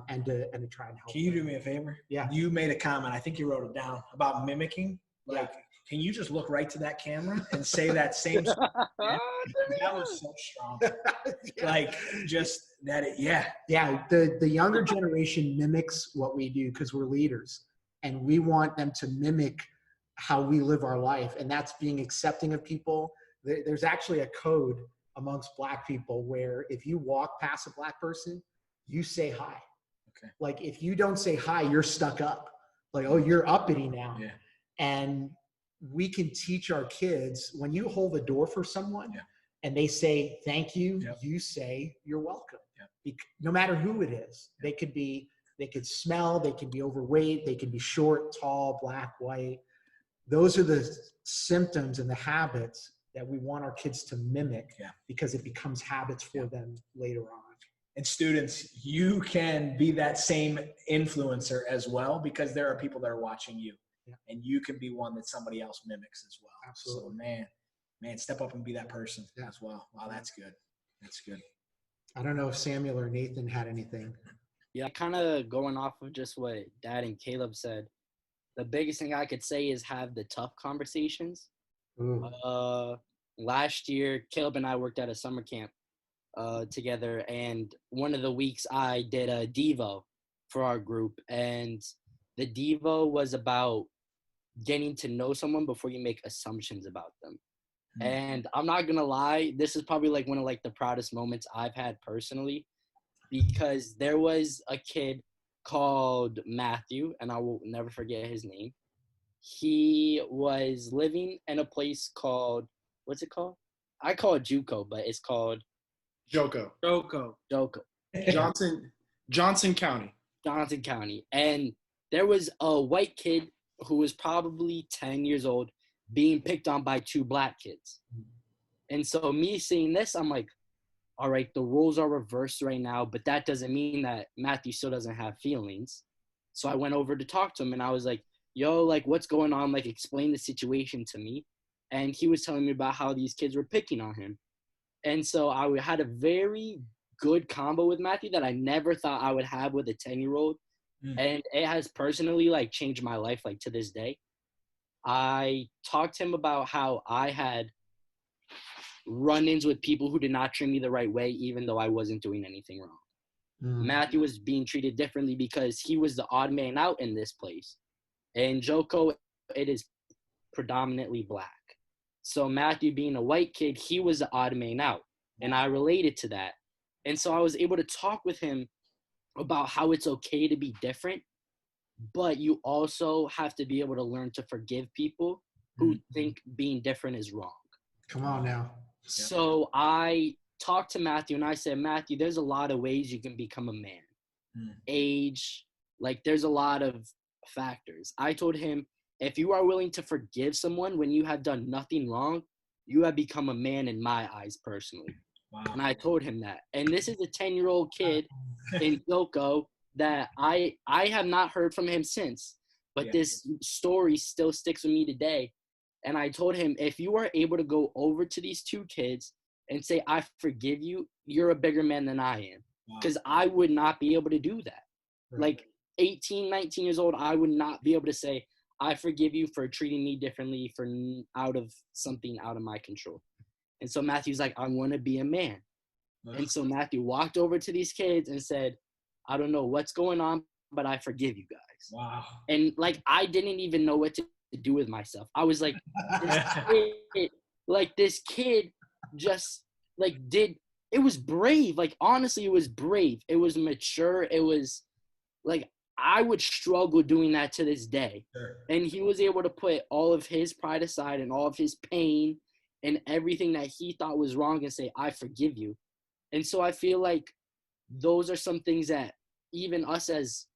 And to try and help. Can you do me a favor? Yeah. You made a comment, I think you wrote it down, about mimicking. Can you just look right to that camera and say that same stuff? That was so strong. The younger generation mimics what we do because we're leaders, and we want them to mimic how we live our life, and that's being accepting of people. There's actually a code amongst Black people where if you walk past a Black person, you say hi. Okay. Like if you don't say hi, you're stuck up. Like, oh, you're uppity now. Yeah. And we can teach our kids, when you hold the door for someone and they say thank you, you say you're welcome. No matter who it is. They could smell, they can be overweight, they can be short, tall, Black, white. Those are the symptoms and the habits that we want our kids to mimic because it becomes habits for them later on. And students, you can be that same influencer as well, because there are people that are watching you. And you can be one that somebody else mimics as well. Absolutely. So man, step up and be that person as well. Wow, that's good. That's good. I don't know if Samuel or Nathan had anything. Yeah, kind of going off of just what Dad and Caleb said. The biggest thing I could say is have the tough conversations. Last year, Caleb and I worked at a summer camp together, and one of the weeks I did a Devo for our group, and the Devo was about getting to know someone before you make assumptions about them. And I'm not gonna lie, this is probably like one of like the proudest moments I've had personally, because there was a kid called Matthew, and I will never forget his name. He was living in a place called, what's it called? I call it JUCO, but it's called Joko. Johnson County. Johnson County. And there was a white kid who was probably 10 years old being picked on by 2 Black kids. And so me seeing this, I'm like, all right, the roles are reversed right now, but that doesn't mean that Matthew still doesn't have feelings. So I went over to talk to him, and I was like, yo, like, what's going on? Like, explain the situation to me. And he was telling me about how these kids were picking on him. And so I had a very good combo with Matthew that I never thought I would have with a 10-year-old. And it has personally, like, changed my life, like, to this day. I talked to him about how I had run-ins with people who did not treat me the right way, even though I wasn't doing anything wrong. Matthew was being treated differently because he was the odd man out in this place. And Joko, it is predominantly black. So Matthew being a white kid, he was the odd man out. And I related to that. And so I was able to talk with him about how it's okay to be different, but you also have to be able to learn to forgive people who think being different is wrong. Come on now. So I talked to Matthew and I said, Matthew, there's a lot of ways you can become a man. Age, like there's a lot of factors. I told him, if you are willing to forgive someone when you have done nothing wrong, you have become a man in my eyes personally. Wow. And I told him that. And this is a 10-year-old kid in Joko that I have not heard from him since. But this story still sticks with me today. And I told him, if you are able to go over to these two kids and say, I forgive you, you're a bigger man than I am. Because I would not be able to do that. Right. Like 18, 19 years old, I would not be able to say, I forgive you for treating me differently for out of something out of my control. And so Matthew's like, I want to be a man. And so Matthew walked over to these kids and said, I don't know what's going on, but I forgive you guys. Wow. And like, I didn't even know what to do with myself. I was like, this kid just like it was brave. Like, honestly, it was brave. It was mature. It was like, I would struggle doing that to this day. Sure. And he was able to put all of his pride aside and all of his pain and everything that he thought was wrong and say, I forgive you. And so I feel like those are some things that even us as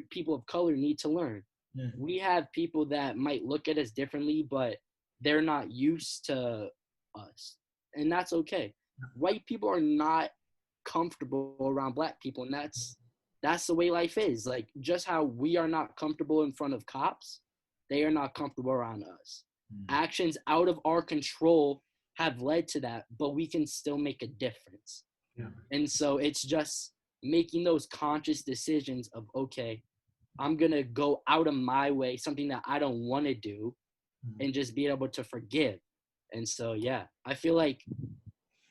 people of color need to learn. Mm-hmm. We have people that might look at us differently, but they're not used to us. And that's okay. White people are not comfortable around black people, and that's the way life is. Like, just how we are not comfortable in front of cops, they are not comfortable around us. Actions out of our control have led to that, but we can still make a difference. Yeah. And so it's just making those conscious decisions of, okay, I'm going to go out of my way, something that I don't want to do, and just be able to forgive. And so, yeah, I feel like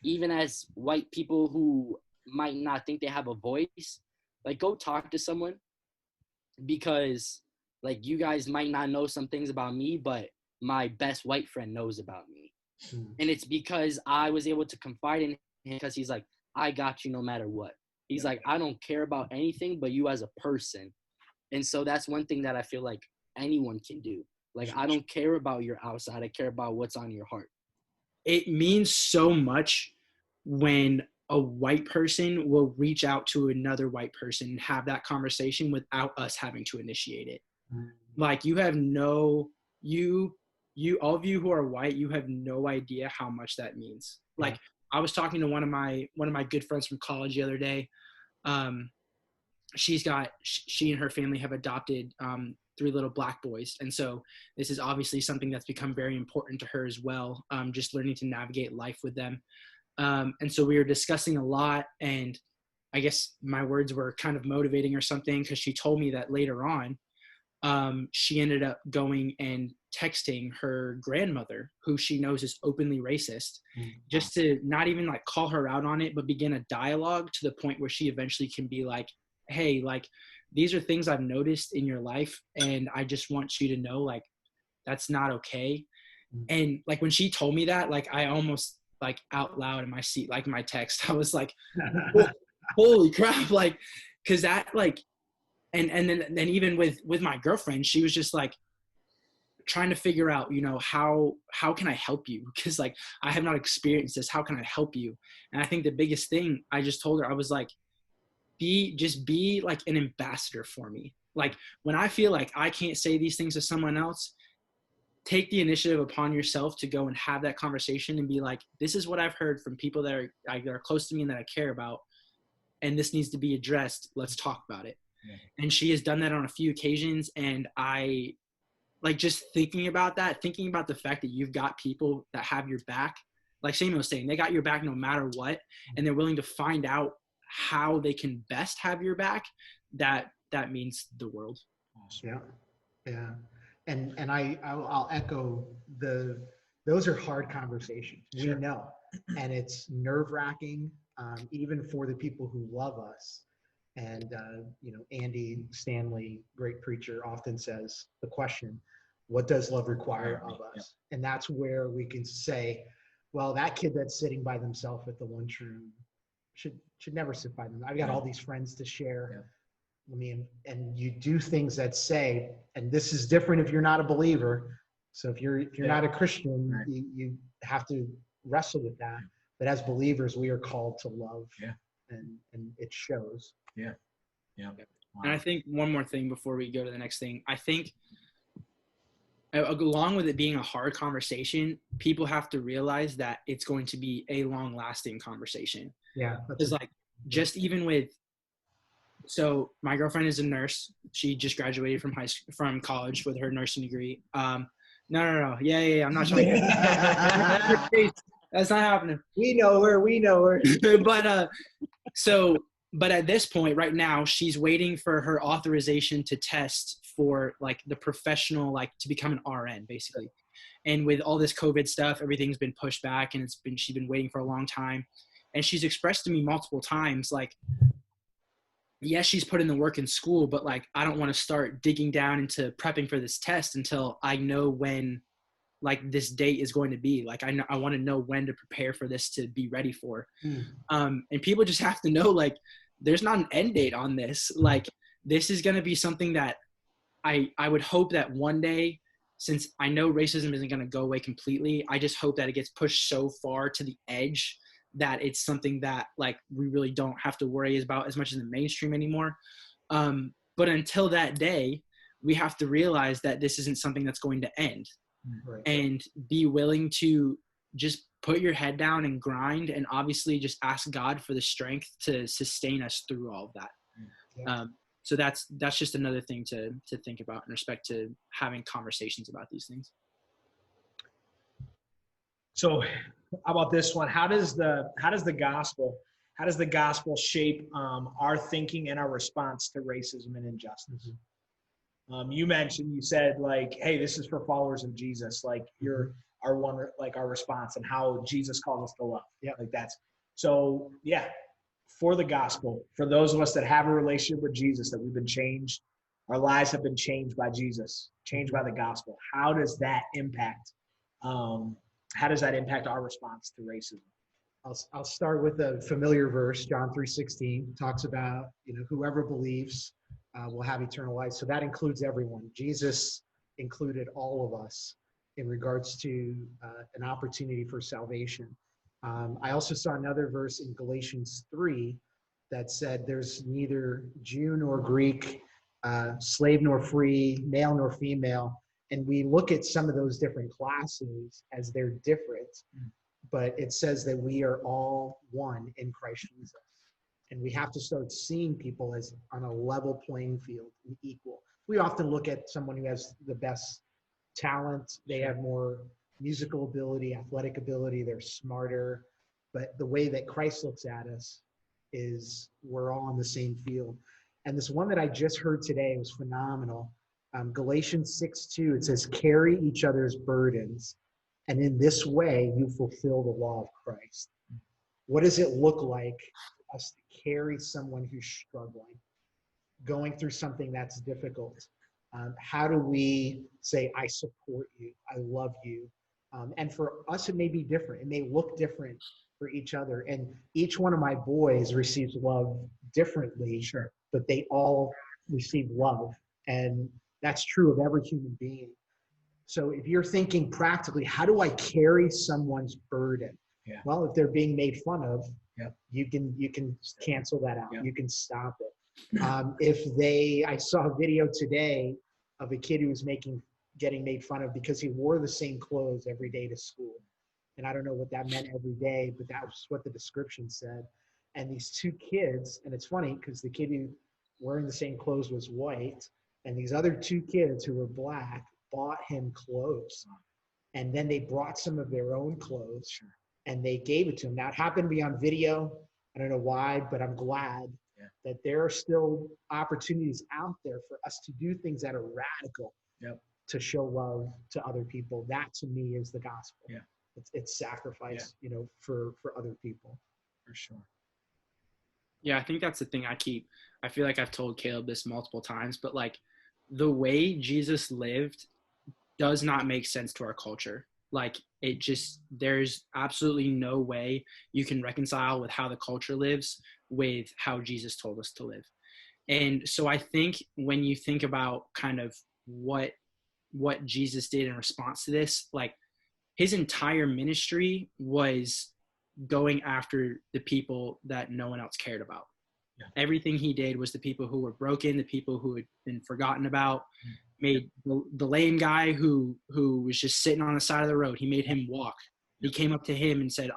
even as white people who might not think they have a voice, like, go talk to someone, because like, you guys might not know some things about me, but my best white friend knows about me. And it's because I was able to confide in him, because he's like, I got you no matter what. He's like, I don't care about anything but you as a person. And so that's one thing that I feel like anyone can do. Like, I don't care about your outside. I care about what's on your heart. It means so much when a white person will reach out to another white person and have that conversation without us having to initiate it. Like, all of you who are white, you have no idea how much that means. Like, I was talking to one of my good friends from college the other day. She and her family have adopted 3 little black boys. And so this is obviously something that's become very important to her as well. Just learning to navigate life with them. And so we were discussing a lot, and I guess my words were kind of motivating or something, because she told me that later on, she ended up going and texting her grandmother, who she knows is openly racist, just to not even like call her out on it, but begin a dialogue to the point where she eventually can be like, hey, like, these are things I've noticed in your life, and I just want you to know, like, that's not okay. And like, when she told me that, like, I almost like out loud in my seat, like my text, I was like, holy crap. Like, cause that like, and then even with my girlfriend, she was just like trying to figure out, you know, how can I help you? Because like, I have not experienced this. How can I help you? And I think the biggest thing I just told her, I was like, be like an ambassador for me. Like, when I feel like I can't say these things to someone else, take the initiative upon yourself to go and have that conversation and be like, this is what I've heard from people that are close to me and that I care about, and this needs to be addressed. Let's talk about it. And she has done that on a few occasions. And I like just thinking about that, thinking about the fact that you've got people that have your back. Like Samuel was saying, they got your back no matter what, and they're willing to find out how they can best have your back. That means the world. Yeah, yeah, and I'll echo those are hard conversations. Sure. We know, and it's nerve-wracking, even for the people who love us. And Andy Stanley, great preacher, often says the question, "What does love require of us?" And that's where we can say, well, that kid that's sitting by themselves at the lunchroom should never sit by them. I've got all these friends to share. I mean, and you do things that say, and this is different if you're not a believer. So if you're not a Christian, you have to wrestle with that. But as believers, we are called to love, and it shows. Yeah. Wow. And I think one more thing before we go to the next thing, I think along with it being a hard conversation, people have to realize that it's going to be a long-lasting conversation. Yeah. Because like just even with, so my girlfriend is a nurse. She just graduated from college with her nursing degree. No. Yeah. I'm not trying to. That's not happening. We know her. But at this point right now, she's waiting for her authorization to test for like the professional, like to become an RN basically. And with all this COVID stuff, everything's been pushed back, and she's been waiting for a long time. And she's expressed to me multiple times, like, yes, she's put in the work in school, but like, I don't want to start digging down into prepping for this test until I know when like this date is going to be. Like, I want to know when to prepare for this to be ready for. And people just have to know, like, there's not an end date on this. Like, this is going to be something that I would hope that one day, since I know racism isn't going to go away completely, I just hope that it gets pushed so far to the edge that it's something that like we really don't have to worry about as much as the mainstream anymore. But until that day, we have to realize that this isn't something that's going to end. Right. And be willing to just put your head down and grind, and obviously just ask God for the strength to sustain us through all of that. Yeah. So that's just another thing to think about in respect to having conversations about these things. So how about this one? How does the gospel shape our thinking and our response to racism and injustice? You said like, hey, this is for followers of Jesus. Like our response and how Jesus calls us to love. Yeah. Like that's, so yeah, for the gospel, for those of us that have a relationship with Jesus, that we've been changed, our lives have been changed by Jesus, changed by the gospel. How does that impact our response to racism? I'll start with a familiar verse. John 3:16 talks about, whoever believes will have eternal life. So that includes everyone. Jesus included all of us in regards to an opportunity for salvation. I also saw another verse in Galatians 3 that said there's neither Jew nor Greek, slave nor free, male nor female. And we look at some of those different classes as they're different, but it says that we are all one in Christ Jesus. And we have to start seeing people as on a level playing field and equal. We often look at someone who has the best talent. They have more musical ability, athletic ability. They're smarter. But the way that Christ looks at us is we're all on the same field. And this one that I just heard today was phenomenal. Galatians 6:2, it says, carry each other's burdens, and in this way you fulfill the law of Christ. What does it look like for us to carry someone who's struggling, going through something that's difficult? How do we say, I support you, I love you? And for us, it may be different. It may look different for each other. And each one of my boys receives love differently, sure, but they all receive love. And that's true of every human being. So if you're thinking practically, how do I carry someone's burden? Yeah. Well, if they're being made fun of, you can cancel that out. Yeah. You can stop it. I saw a video today of a kid who was getting made fun of because he wore the same clothes every day to school. And I don't know what that meant every day, but that was what the description said. And these two kids, and it's funny because the kid who wearing the same clothes was white, and these other two kids who were black bought him clothes. And then they brought some of their own clothes and they gave it to him. Now, it happened to be on video. I don't know why, but I'm glad that there are still opportunities out there for us to do things that are radical to show love to other people. That to me is the gospel. It's sacrifice, for other people. For sure. Yeah, I think that's the thing I feel like I've told Caleb this multiple times, but like the way Jesus lived does not make sense to our culture. Like there's absolutely no way you can reconcile with how the culture lives with how Jesus told us to live. And so I think when you think about kind of what Jesus did in response to this, like his entire ministry was going after the people that no one else cared about. Everything he did was the people who were broken, the people who had been forgotten about. Made the lame guy who was just sitting on the side of the road, he made him walk. He came up to him and said,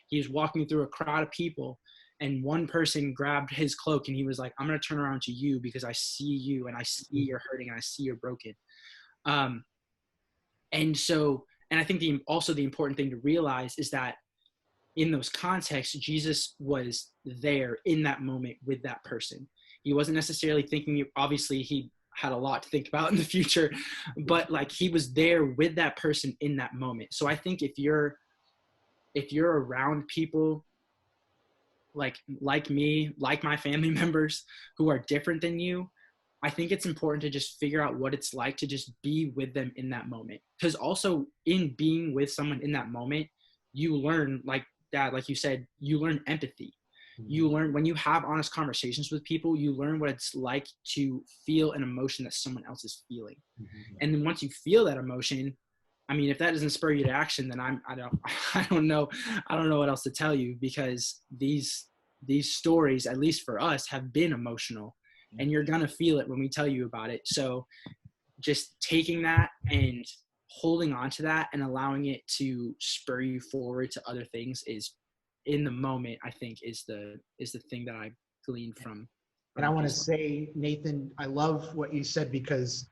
he was walking through a crowd of people, and one person grabbed his cloak and he was like, I'm going to turn around to you because I see you and I see you're hurting and I see you're broken. And I think also the important thing to realize is that in those contexts, Jesus was there in that moment with that person. He wasn't necessarily thinking, obviously he had a lot to think about in the future, but like he was there with that person in that moment. So I think if you're around people like me, like my family members who are different than you, I think it's important to just figure out what it's like to just be with them in that moment. Because also in being with someone in that moment, you learn, like Dad, like you said, you learn empathy. You learn when you have honest conversations with people, you learn what it's like to feel an emotion that someone else is feeling. And then once you feel that emotion, I mean, if that doesn't spur you to action, then I don't know what else to tell you, because these stories, at least for us, have been emotional, and you're going to feel it when we tell you about it. So just taking that and holding on to that and allowing it to spur you forward to other things is, in the moment, I think is the thing that I gleaned from. And I want to say, Nathan, I love what you said, because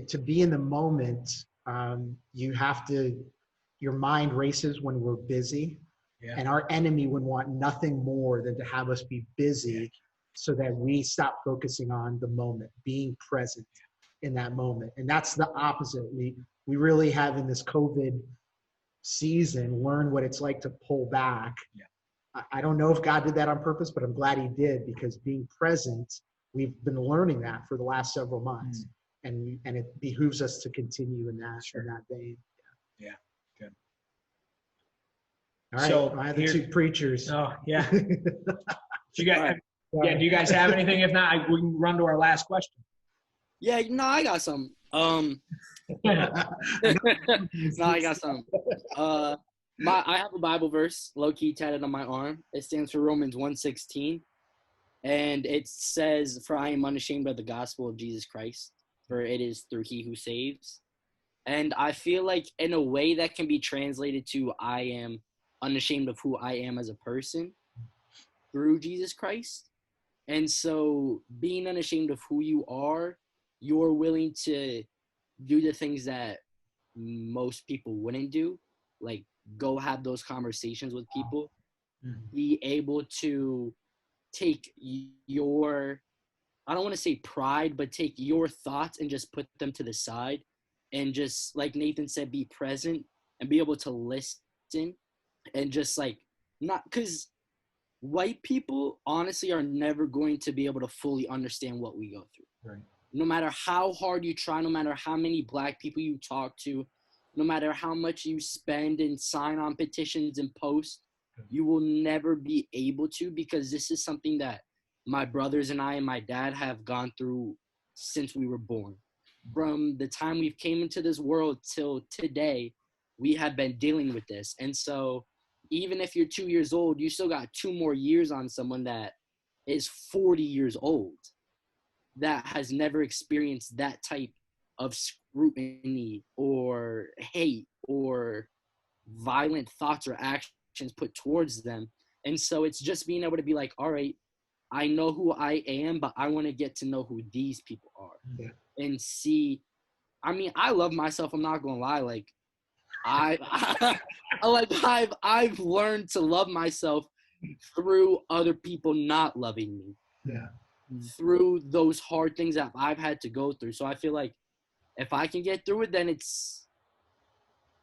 to be in the moment, your mind races when we're busy, and our enemy would want nothing more than to have us be busy so that we stop focusing on the moment, being present in that moment. And that's the opposite. We really have, in this COVID season, learned what it's like to pull back. I don't know if God did that on purpose, but I'm glad he did, because being present, we've been learning that for the last several months. And it behooves us to continue in that vein. Yeah, good. All right, so I have the two preachers. Oh, yeah. Do you guys have anything? If not, we can run to our last question. Yeah, no, I got some. I got some. I have a Bible verse, low-key tatted on my arm. It stands for Romans 1:16. And it says, "For I am unashamed of the gospel of Jesus Christ, for it is through he who saves." And I feel like in a way that can be translated to, I am unashamed of who I am as a person through Jesus Christ. And so being unashamed of who you are, you're willing to do the things that most people wouldn't do, like go have those conversations with people, be able to take your, I don't want to say pride, but take your thoughts and just put them to the side, and just, like Nathan said, be present and be able to listen, and just like, not, because white people honestly are never going to be able to fully understand what we go through. Right. No matter how hard you try, no matter how many black people you talk to, no matter how much you spend and sign on petitions and post, you will never be able to, because this is something that my brothers and I and my dad have gone through since we were born. From the time we came into this world till today, we have been dealing with this. And so even if you're 2 years old, you still got 2 more years on someone that is 40 years old, that has never experienced that type of scrutiny or hate or violent thoughts or actions put towards them. And so it's just being able to be like, all right, I know who I am, but I want to get to know who these people are and see. I mean, I love myself. I'm not gonna lie. Like I've learned to love myself through other people not loving me. Yeah. Through those hard things that I've had to go through. So I feel like if I can get through it, then it's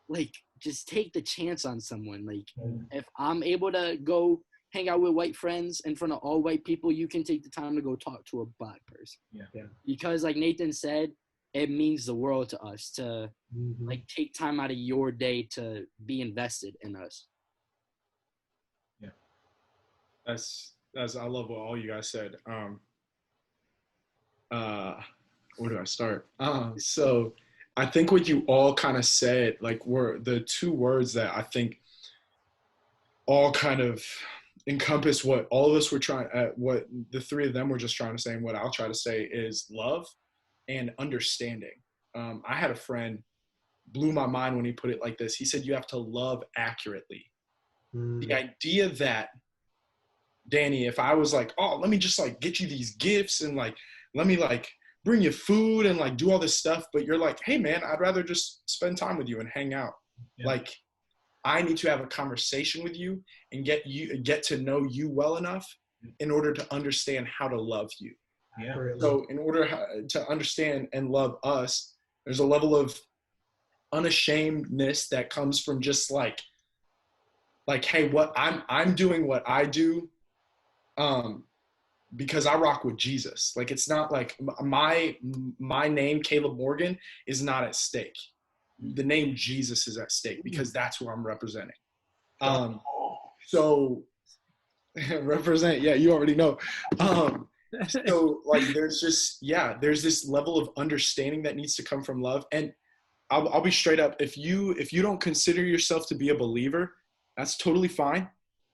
like just take the chance on someone. Like if I'm able to go hang out with white friends in front of all white people, you can take the time to go talk to a black person. Yeah. Because like Nathan said, it means the world to us to like take time out of your day to be invested in us. Yeah. That's I love what all you guys said. Where do I start? So I think what you all kind of said, like, were the two words that I think all kind of encompass what all of us were trying, what the three of them were just trying to say, and what I'll try to say is love and understanding. I had a friend, blew my mind when he put it like this. He said, you have to love accurately. The idea that, Danny, if I was like, oh, let me just like get you these gifts and like, let me like bring you food and like do all this stuff, but you're like, hey man, I'd rather just spend time with you and hang out. Yeah. Like, I need to have a conversation with you and get to know you well enough in order to understand how to love you. Yeah. So in order to understand and love us, there's a level of unashamedness that comes from just like, hey, what I'm doing what I do, because I rock with Jesus. Like, it's not like my name, Caleb Morgan, is not at stake. The name Jesus is at stake because that's who I'm representing. So represent, yeah, you already know. So like, there's this level of understanding that needs to come from love. And I'll be straight up. If you don't consider yourself to be a believer, that's totally fine.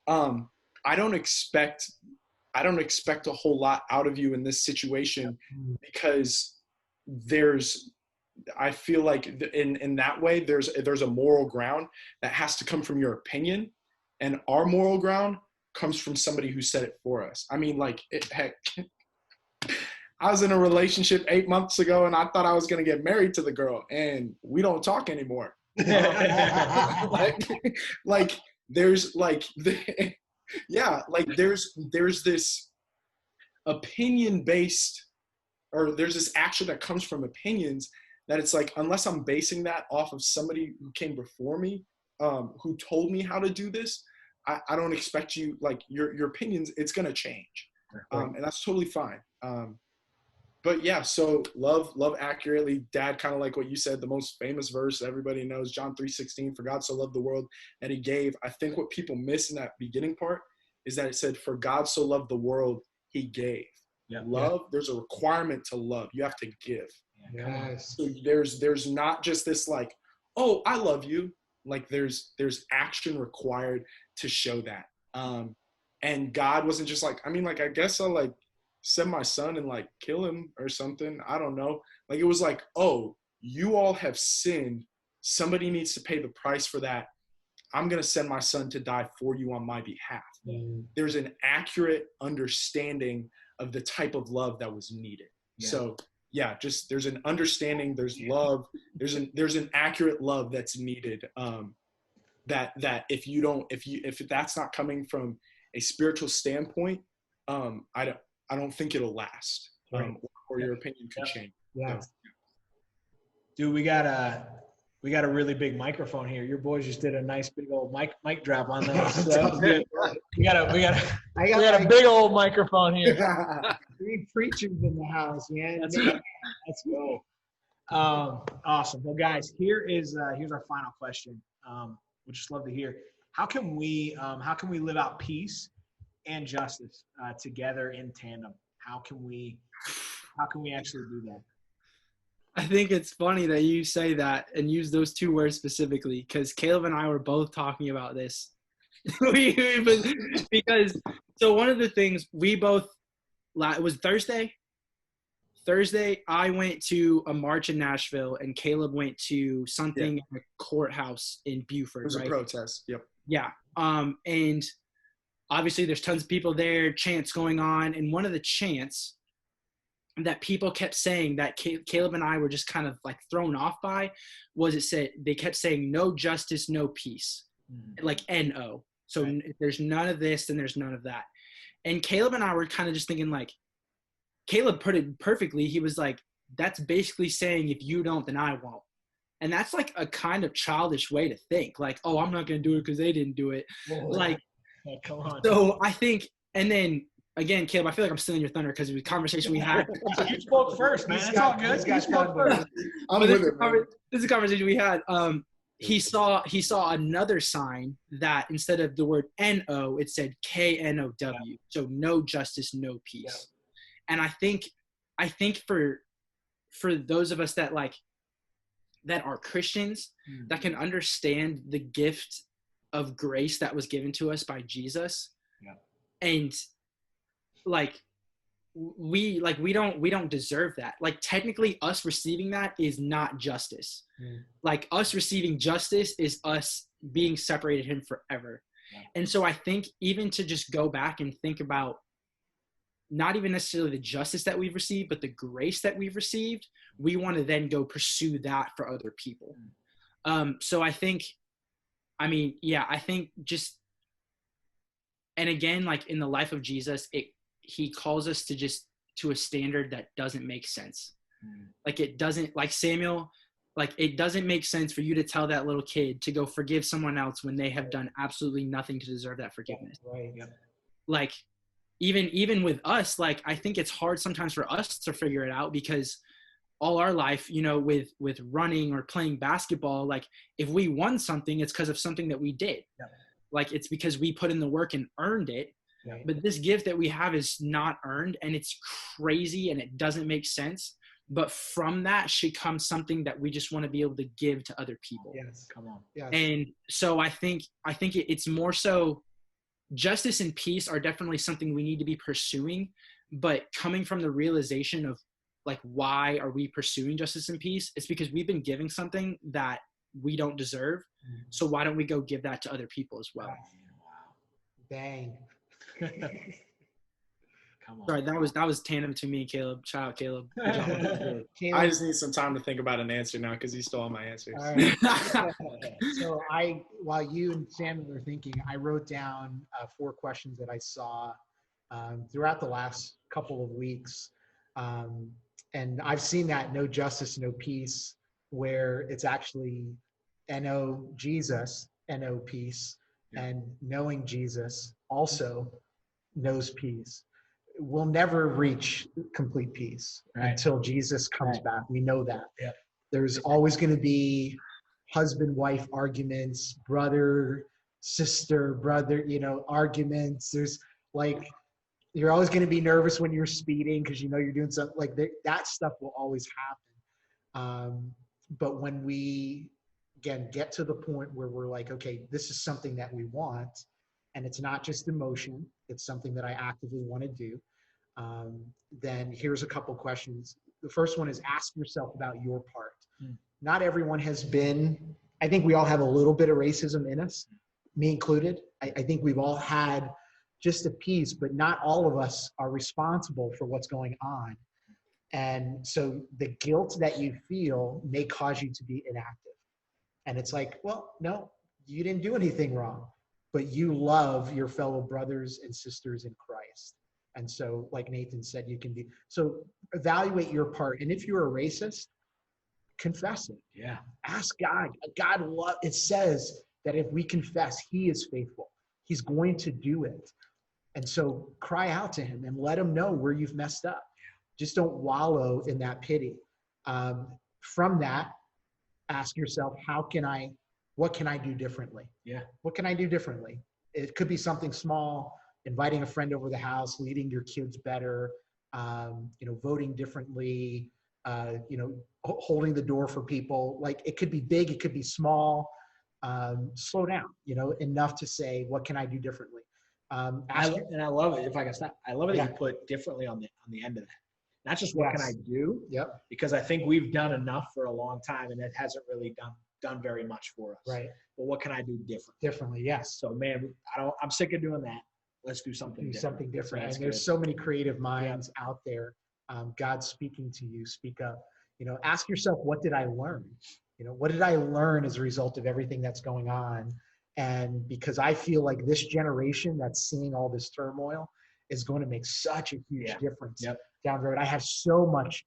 I don't expect a whole lot out of you in this situation, because I feel like in that way, there's a moral ground that has to come from your opinion, and our moral ground comes from somebody who said it for us. I mean, like, heck, I was in a relationship 8 months ago, and I thought I was going to get married to the girl, and we don't talk anymore. like there's like, there's this opinion-based, or there's this action that comes from opinions that it's like, unless I'm basing that off of somebody who came before me, who told me how to do this, I don't expect you, like, your opinions, it's going to change. And that's totally fine. But yeah, so love accurately. Dad, kind of like what you said, the most famous verse everybody knows, John 3:16, for God so loved the world that he gave. I think what people miss in that beginning part is that it said, for God so loved the world, he gave. Yeah. Love, there's a requirement to love. You have to give. Yes. So there's not just this like, oh, I love you. Like, there's action required to show that. And God wasn't just like, I mean, like, I guess I'll like send my son and like kill him or something. I don't know. Like, it was like, oh, you all have sinned. Somebody needs to pay the price for that. I'm going to send my son to die for you on my behalf. There's an accurate understanding of the type of love that was needed. Yeah. So yeah, just there's an understanding, there's love, there's an accurate love that's needed. That if that's not coming from a spiritual standpoint, I don't think it'll last. Or your opinion could change. Yeah. So. Dude, we got a really big microphone here. Your boys just did a nice big old mic drop on that. So that was good. We got a big old microphone here. 3 preachers in the house, man. Let's go. Awesome. Well, guys, here's our final question. We'd just love to hear, how can we live out peace and justice together in tandem? How can we actually do that? I think it's funny that you say that and use those 2 words specifically, because Caleb and I were both talking about this. Because so one of the things we both, it was Thursday. I went to a march in Nashville, and Caleb went to something in a courthouse in Buford. It was a protest. Yep. Yeah. And obviously there's tons of people there, chants going on. And one of the chants that people kept saying that Caleb and I were just kind of like thrown off by was they kept saying no justice, no peace, like N-O. So if there's none of this, then there's none of that. And Caleb and I were kind of just thinking like, Caleb put it perfectly. He was like, that's basically saying if you don't, then I won't. And that's like a kind of childish way to think. Like, oh, I'm not going to do it because they didn't do it. Whoa. Like, oh, come on. So I think, and then again, Caleb, I feel like I'm stealing your thunder because of the conversation we had. You spoke first, man. It's all good. You spoke first. This is a conversation we had. He saw another sign that instead of the word N-O, it said K-N-O-W. Yeah. So no justice, no peace. Yeah. And I think for those of us that are Christians, that can understand the gift of grace that was given to us by Jesus. Yeah. And we don't deserve that. Like technically us receiving that is not justice. Like us receiving justice is us being separated him forever. Yeah. And so I think even to just go back and think about not even necessarily the justice that we've received, but the grace that we've received, we want to then go pursue that for other people. So I think just, and again, like in the life of Jesus, he calls us to a standard that doesn't make sense. Like it doesn't, like Samuel, like it doesn't make sense for you to tell that little kid to go forgive someone else when they have done absolutely nothing to deserve that forgiveness. Right. Yep. Like even with us, like I think it's hard sometimes for us to figure it out because all our life, with running or playing basketball, like if we won something, it's because of something that we did. Yep. Like it's because we put in the work and earned it. Right. But this gift that we have is not earned, and it's crazy and it doesn't make sense. But from that should come something that we just want to be able to give to other people. Yes, come on. Yes. And so I think it's more so justice and peace are definitely something we need to be pursuing, but coming from the realization of like, why are we pursuing justice and peace? It's because we've been giving something that we don't deserve. So why don't we go give that to other people as well? Wow. Dang. Come on. Sorry, that was tandem to me, Caleb. Shout out, Caleb. I just need some time to think about an answer now because he stole all my answers. All right. So while you and Sam were thinking, I wrote down 4 questions that I saw throughout the last couple of weeks. And I've seen that no justice, no peace, where it's actually N-O Jesus, N-O peace, and knowing Jesus also knows peace. We'll never reach complete peace until Jesus comes back. We know that. Yep. There's always going to be husband-wife arguments, brother, sister, brother, arguments. There's like, you're always going to be nervous when you're speeding because you're doing something like that stuff will always happen. But when we, again, get to the point where we're like, okay, this is something that we want, and it's not just emotion, it's something that I actively want to do, then here's a couple questions. The first one is ask yourself about your part. Not everyone has been, I think we all have a little bit of racism in us, me included. I think we've all had just a piece, but not all of us are responsible for what's going on. And so the guilt that you feel may cause you to be inactive. And it's like, well, no, you didn't do anything wrong, but you love your fellow brothers and sisters in Christ. And so, like Nathan said, you can be, so evaluate your part. And if you're a racist, confess it. Yeah. Ask God. God, it says that if we confess, he is faithful. He's going to do it. And so cry out to him and let him know where you've messed up. Just don't wallow in that pity. From that, ask yourself, what can I do differently? Yeah. What can I do differently? It could be something small, inviting a friend over the house, leading your kids better, voting differently, holding the door for people. Like it could be big, it could be small. Slow down, enough to say, what can I do differently? And I love it. If I can stop, I love it that you put differently on the end of that. Not just what can I do? Yep. Because I think we've done enough for a long time, and it hasn't really done very much for us. Right. But what can I do differently? Differently, yes. So man, I'm sick of doing that. let's do something do different. something different. That's And there's good. so many creative minds out there. God's speaking to you. Speak up. Ask yourself, what did I learn? What did I learn as a result of everything that's going on? And because I feel like this generation that's seeing all this turmoil is going to make such a huge difference down the road. I have so much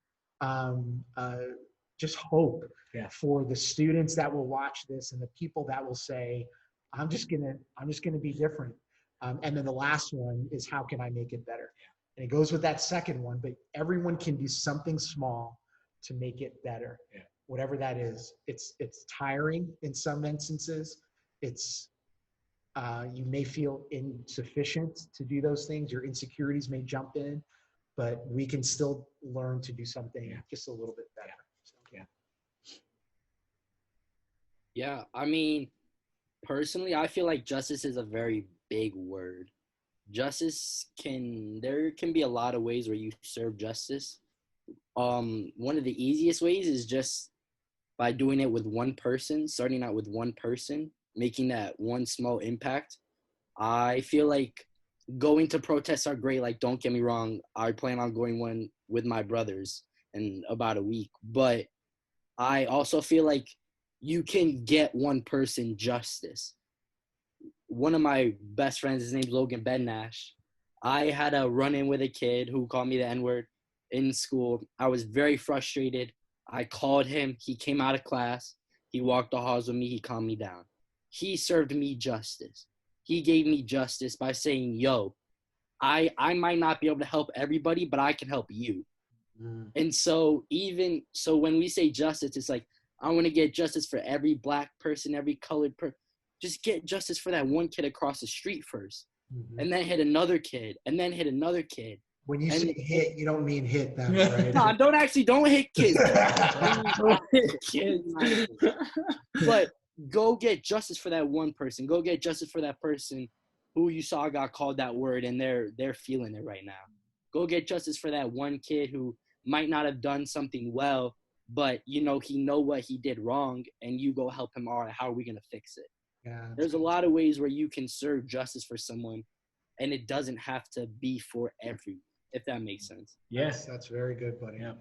just hope for the students that will watch this and the people that will say, I'm just gonna be different. And then the last one is, how can I make it better? And it goes with that second one, but everyone can do something small to make it better. Whatever that is. It's tiring in some instances. It's you may feel insufficient to do those things. Your insecurities may jump in, but we can still learn to do something just a little bit better. Yeah, I mean, personally, I feel like justice is a very big word. There can be a lot of ways where you serve justice. One of the easiest ways is just by doing it with one person, starting out with one person, making that one small impact. I feel like going to protests are great. Like, don't get me wrong, I plan on going one with my brothers in about a week. But I also feel like you can get one person justice. One of my best friends, his name's Logan Ben Nash. I had a run-in with a kid who called me the N-word in school. I was very frustrated. I called him. He came out of class. He walked the halls with me. He calmed me down. He served me justice. He gave me justice by saying, yo, I might not be able to help everybody, but I can help you. And so when we say justice, it's like, I want to get justice for every black person, every colored person. Just get justice for that one kid across the street first, and then hit another kid, and then hit another kid. When you say hit, you don't mean hit them, right? No, don't hit kids. Don't hit kids. But go get justice for that one person. Go get justice for that person who you saw got called that word, and they're feeling it right now. Go get justice for that one kid who might not have done something well, but he know what he did wrong, and you go help him. All right, how are we gonna fix it? Yeah, there's a lot of ways where you can serve justice for someone, and it doesn't have to be for everyone, if that makes sense. Yes, that's very good, buddy. Yeah.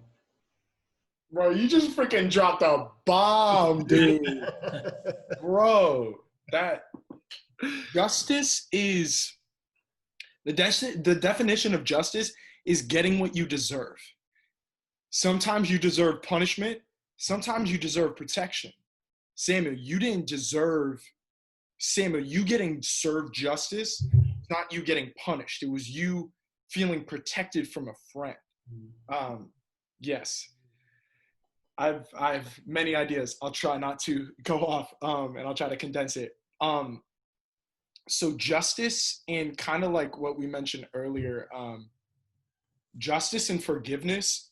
Bro, you just freaking dropped a bomb, dude. Bro, that justice is the definition of justice is getting what you deserve. Sometimes you deserve punishment. Sometimes you deserve protection. Samuel, you didn't deserve. Samuel, you getting served justice, not you getting punished. It was you feeling protected from a friend. Yes. I've many ideas. I'll try not to go off, and I'll try to condense it. So justice, and kind of like what we mentioned earlier, justice and forgiveness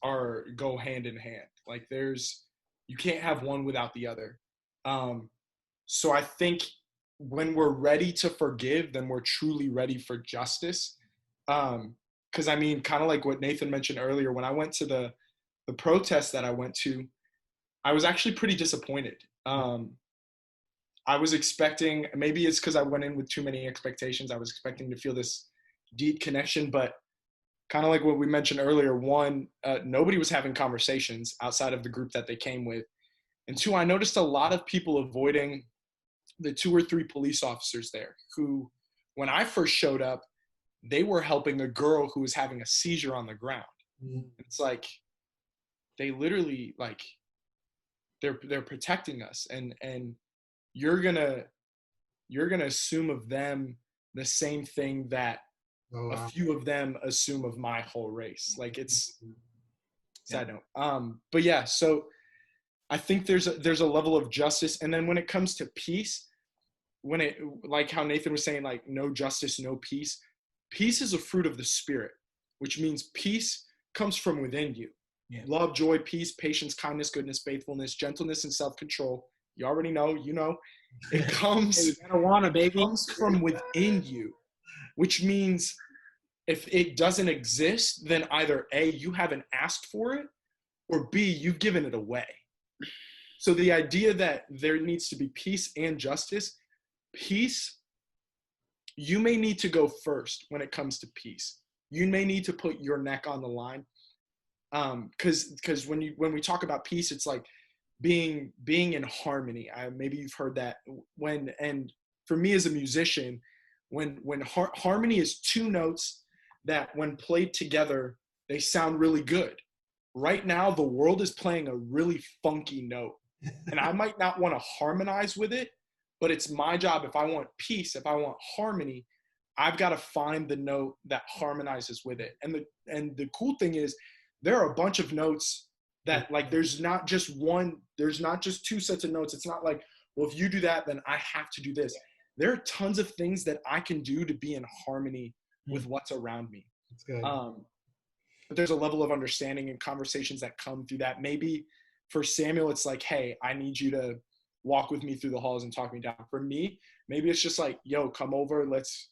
go hand in hand. Like you can't have one without the other. So I think when we're ready to forgive, then we're truly ready for justice. Because I mean, kind of like what Nathan mentioned earlier, when I went to the protest that I went to, I was actually pretty disappointed. I was expecting, maybe it's because I went in with too many expectations. I was expecting to feel this deep connection, but kind of like what we mentioned earlier, one, nobody was having conversations outside of the group that they came with. And two, I noticed a lot of people avoiding the 2 or 3 police officers there who, when I first showed up, they were helping a girl who was having a seizure on the ground. It's like, they literally, like, they're protecting us, and you're gonna assume of them the same thing that a few of them assume of my whole race. Like, it's side note. But yeah, so I think there's a level of justice, and then when it comes to peace, like how Nathan was saying, like, no justice, no peace. Peace is a fruit of the Spirit, which means peace comes from within you. Yeah. Love, joy, peace, patience, kindness, goodness, faithfulness, gentleness, and self-control. You already know, it comes, hey, you gotta wanna, baby. Comes from within you, which means if it doesn't exist, then either A, you haven't asked for it, or B, you've given it away. So the idea that there needs to be peace and justice, peace you may need to go first when it comes to peace. You may need to put your neck on the line. Because when we talk about peace, it's like being in harmony. Maybe you've heard that. And for me as a musician, when harmony is two notes that when played together, they sound really good. Right now, the world is playing a really funky note, and I might not want to harmonize with it, but it's my job. If I want peace, if I want harmony, I've got to find the note that harmonizes with it. And the cool thing is, there are a bunch of notes that, like, there's not just two sets of notes. It's not like, well, if you do that, then I have to do this. There are tons of things that I can do to be in harmony with what's around me. That's good. But there's a level of understanding and conversations that come through that. Maybe for Samuel, it's like, hey, I need you to walk with me through the halls and talk me down. For me, maybe it's just like, yo, come over, let's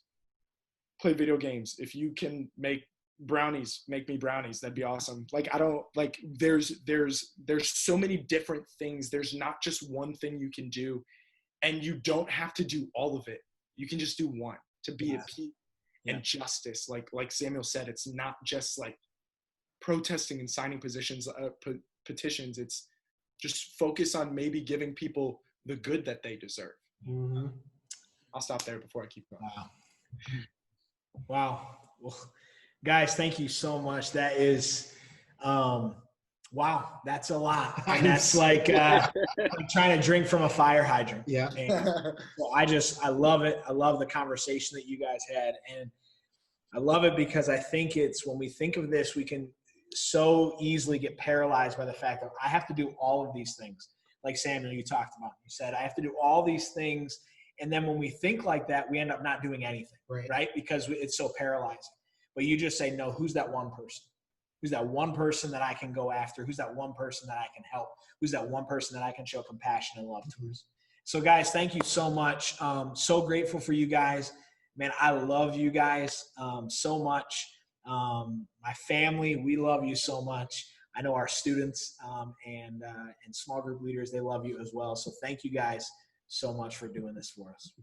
play video games. If you can make brownies, make me brownies. That'd be awesome. Like, I don't like, there's so many different things. There's not just one thing you can do, and you don't have to do all of it. You can just do one to be at peace and justice. Like Samuel said, it's not just like protesting and signing petitions. It's just focus on maybe giving people the good that they deserve. Mm-hmm. I'll stop there before I keep going. Wow. Well, guys, thank you so much. That is, wow, that's a lot. And that's like I'm trying to drink from a fire hydrant. Yeah. And so I love it. I love the conversation that you guys had. And I love it because I think it's, when we think of this, we can so easily get paralyzed by the fact that I have to do all of these things. Like Samuel, you talked about, you said, I have to do all these things. And then when we think like that, we end up not doing anything, right? Because it's so paralyzing. But you just say, no, who's that one person? Who's that one person that I can go after? Who's that one person that I can help? Who's that one person that I can show compassion and love towards? So guys, thank you so much. So grateful for you guys. Man, I love you guys so much. My family, we love you so much. I know our students and small group leaders, they love you as well. So thank you guys so much for doing this for us.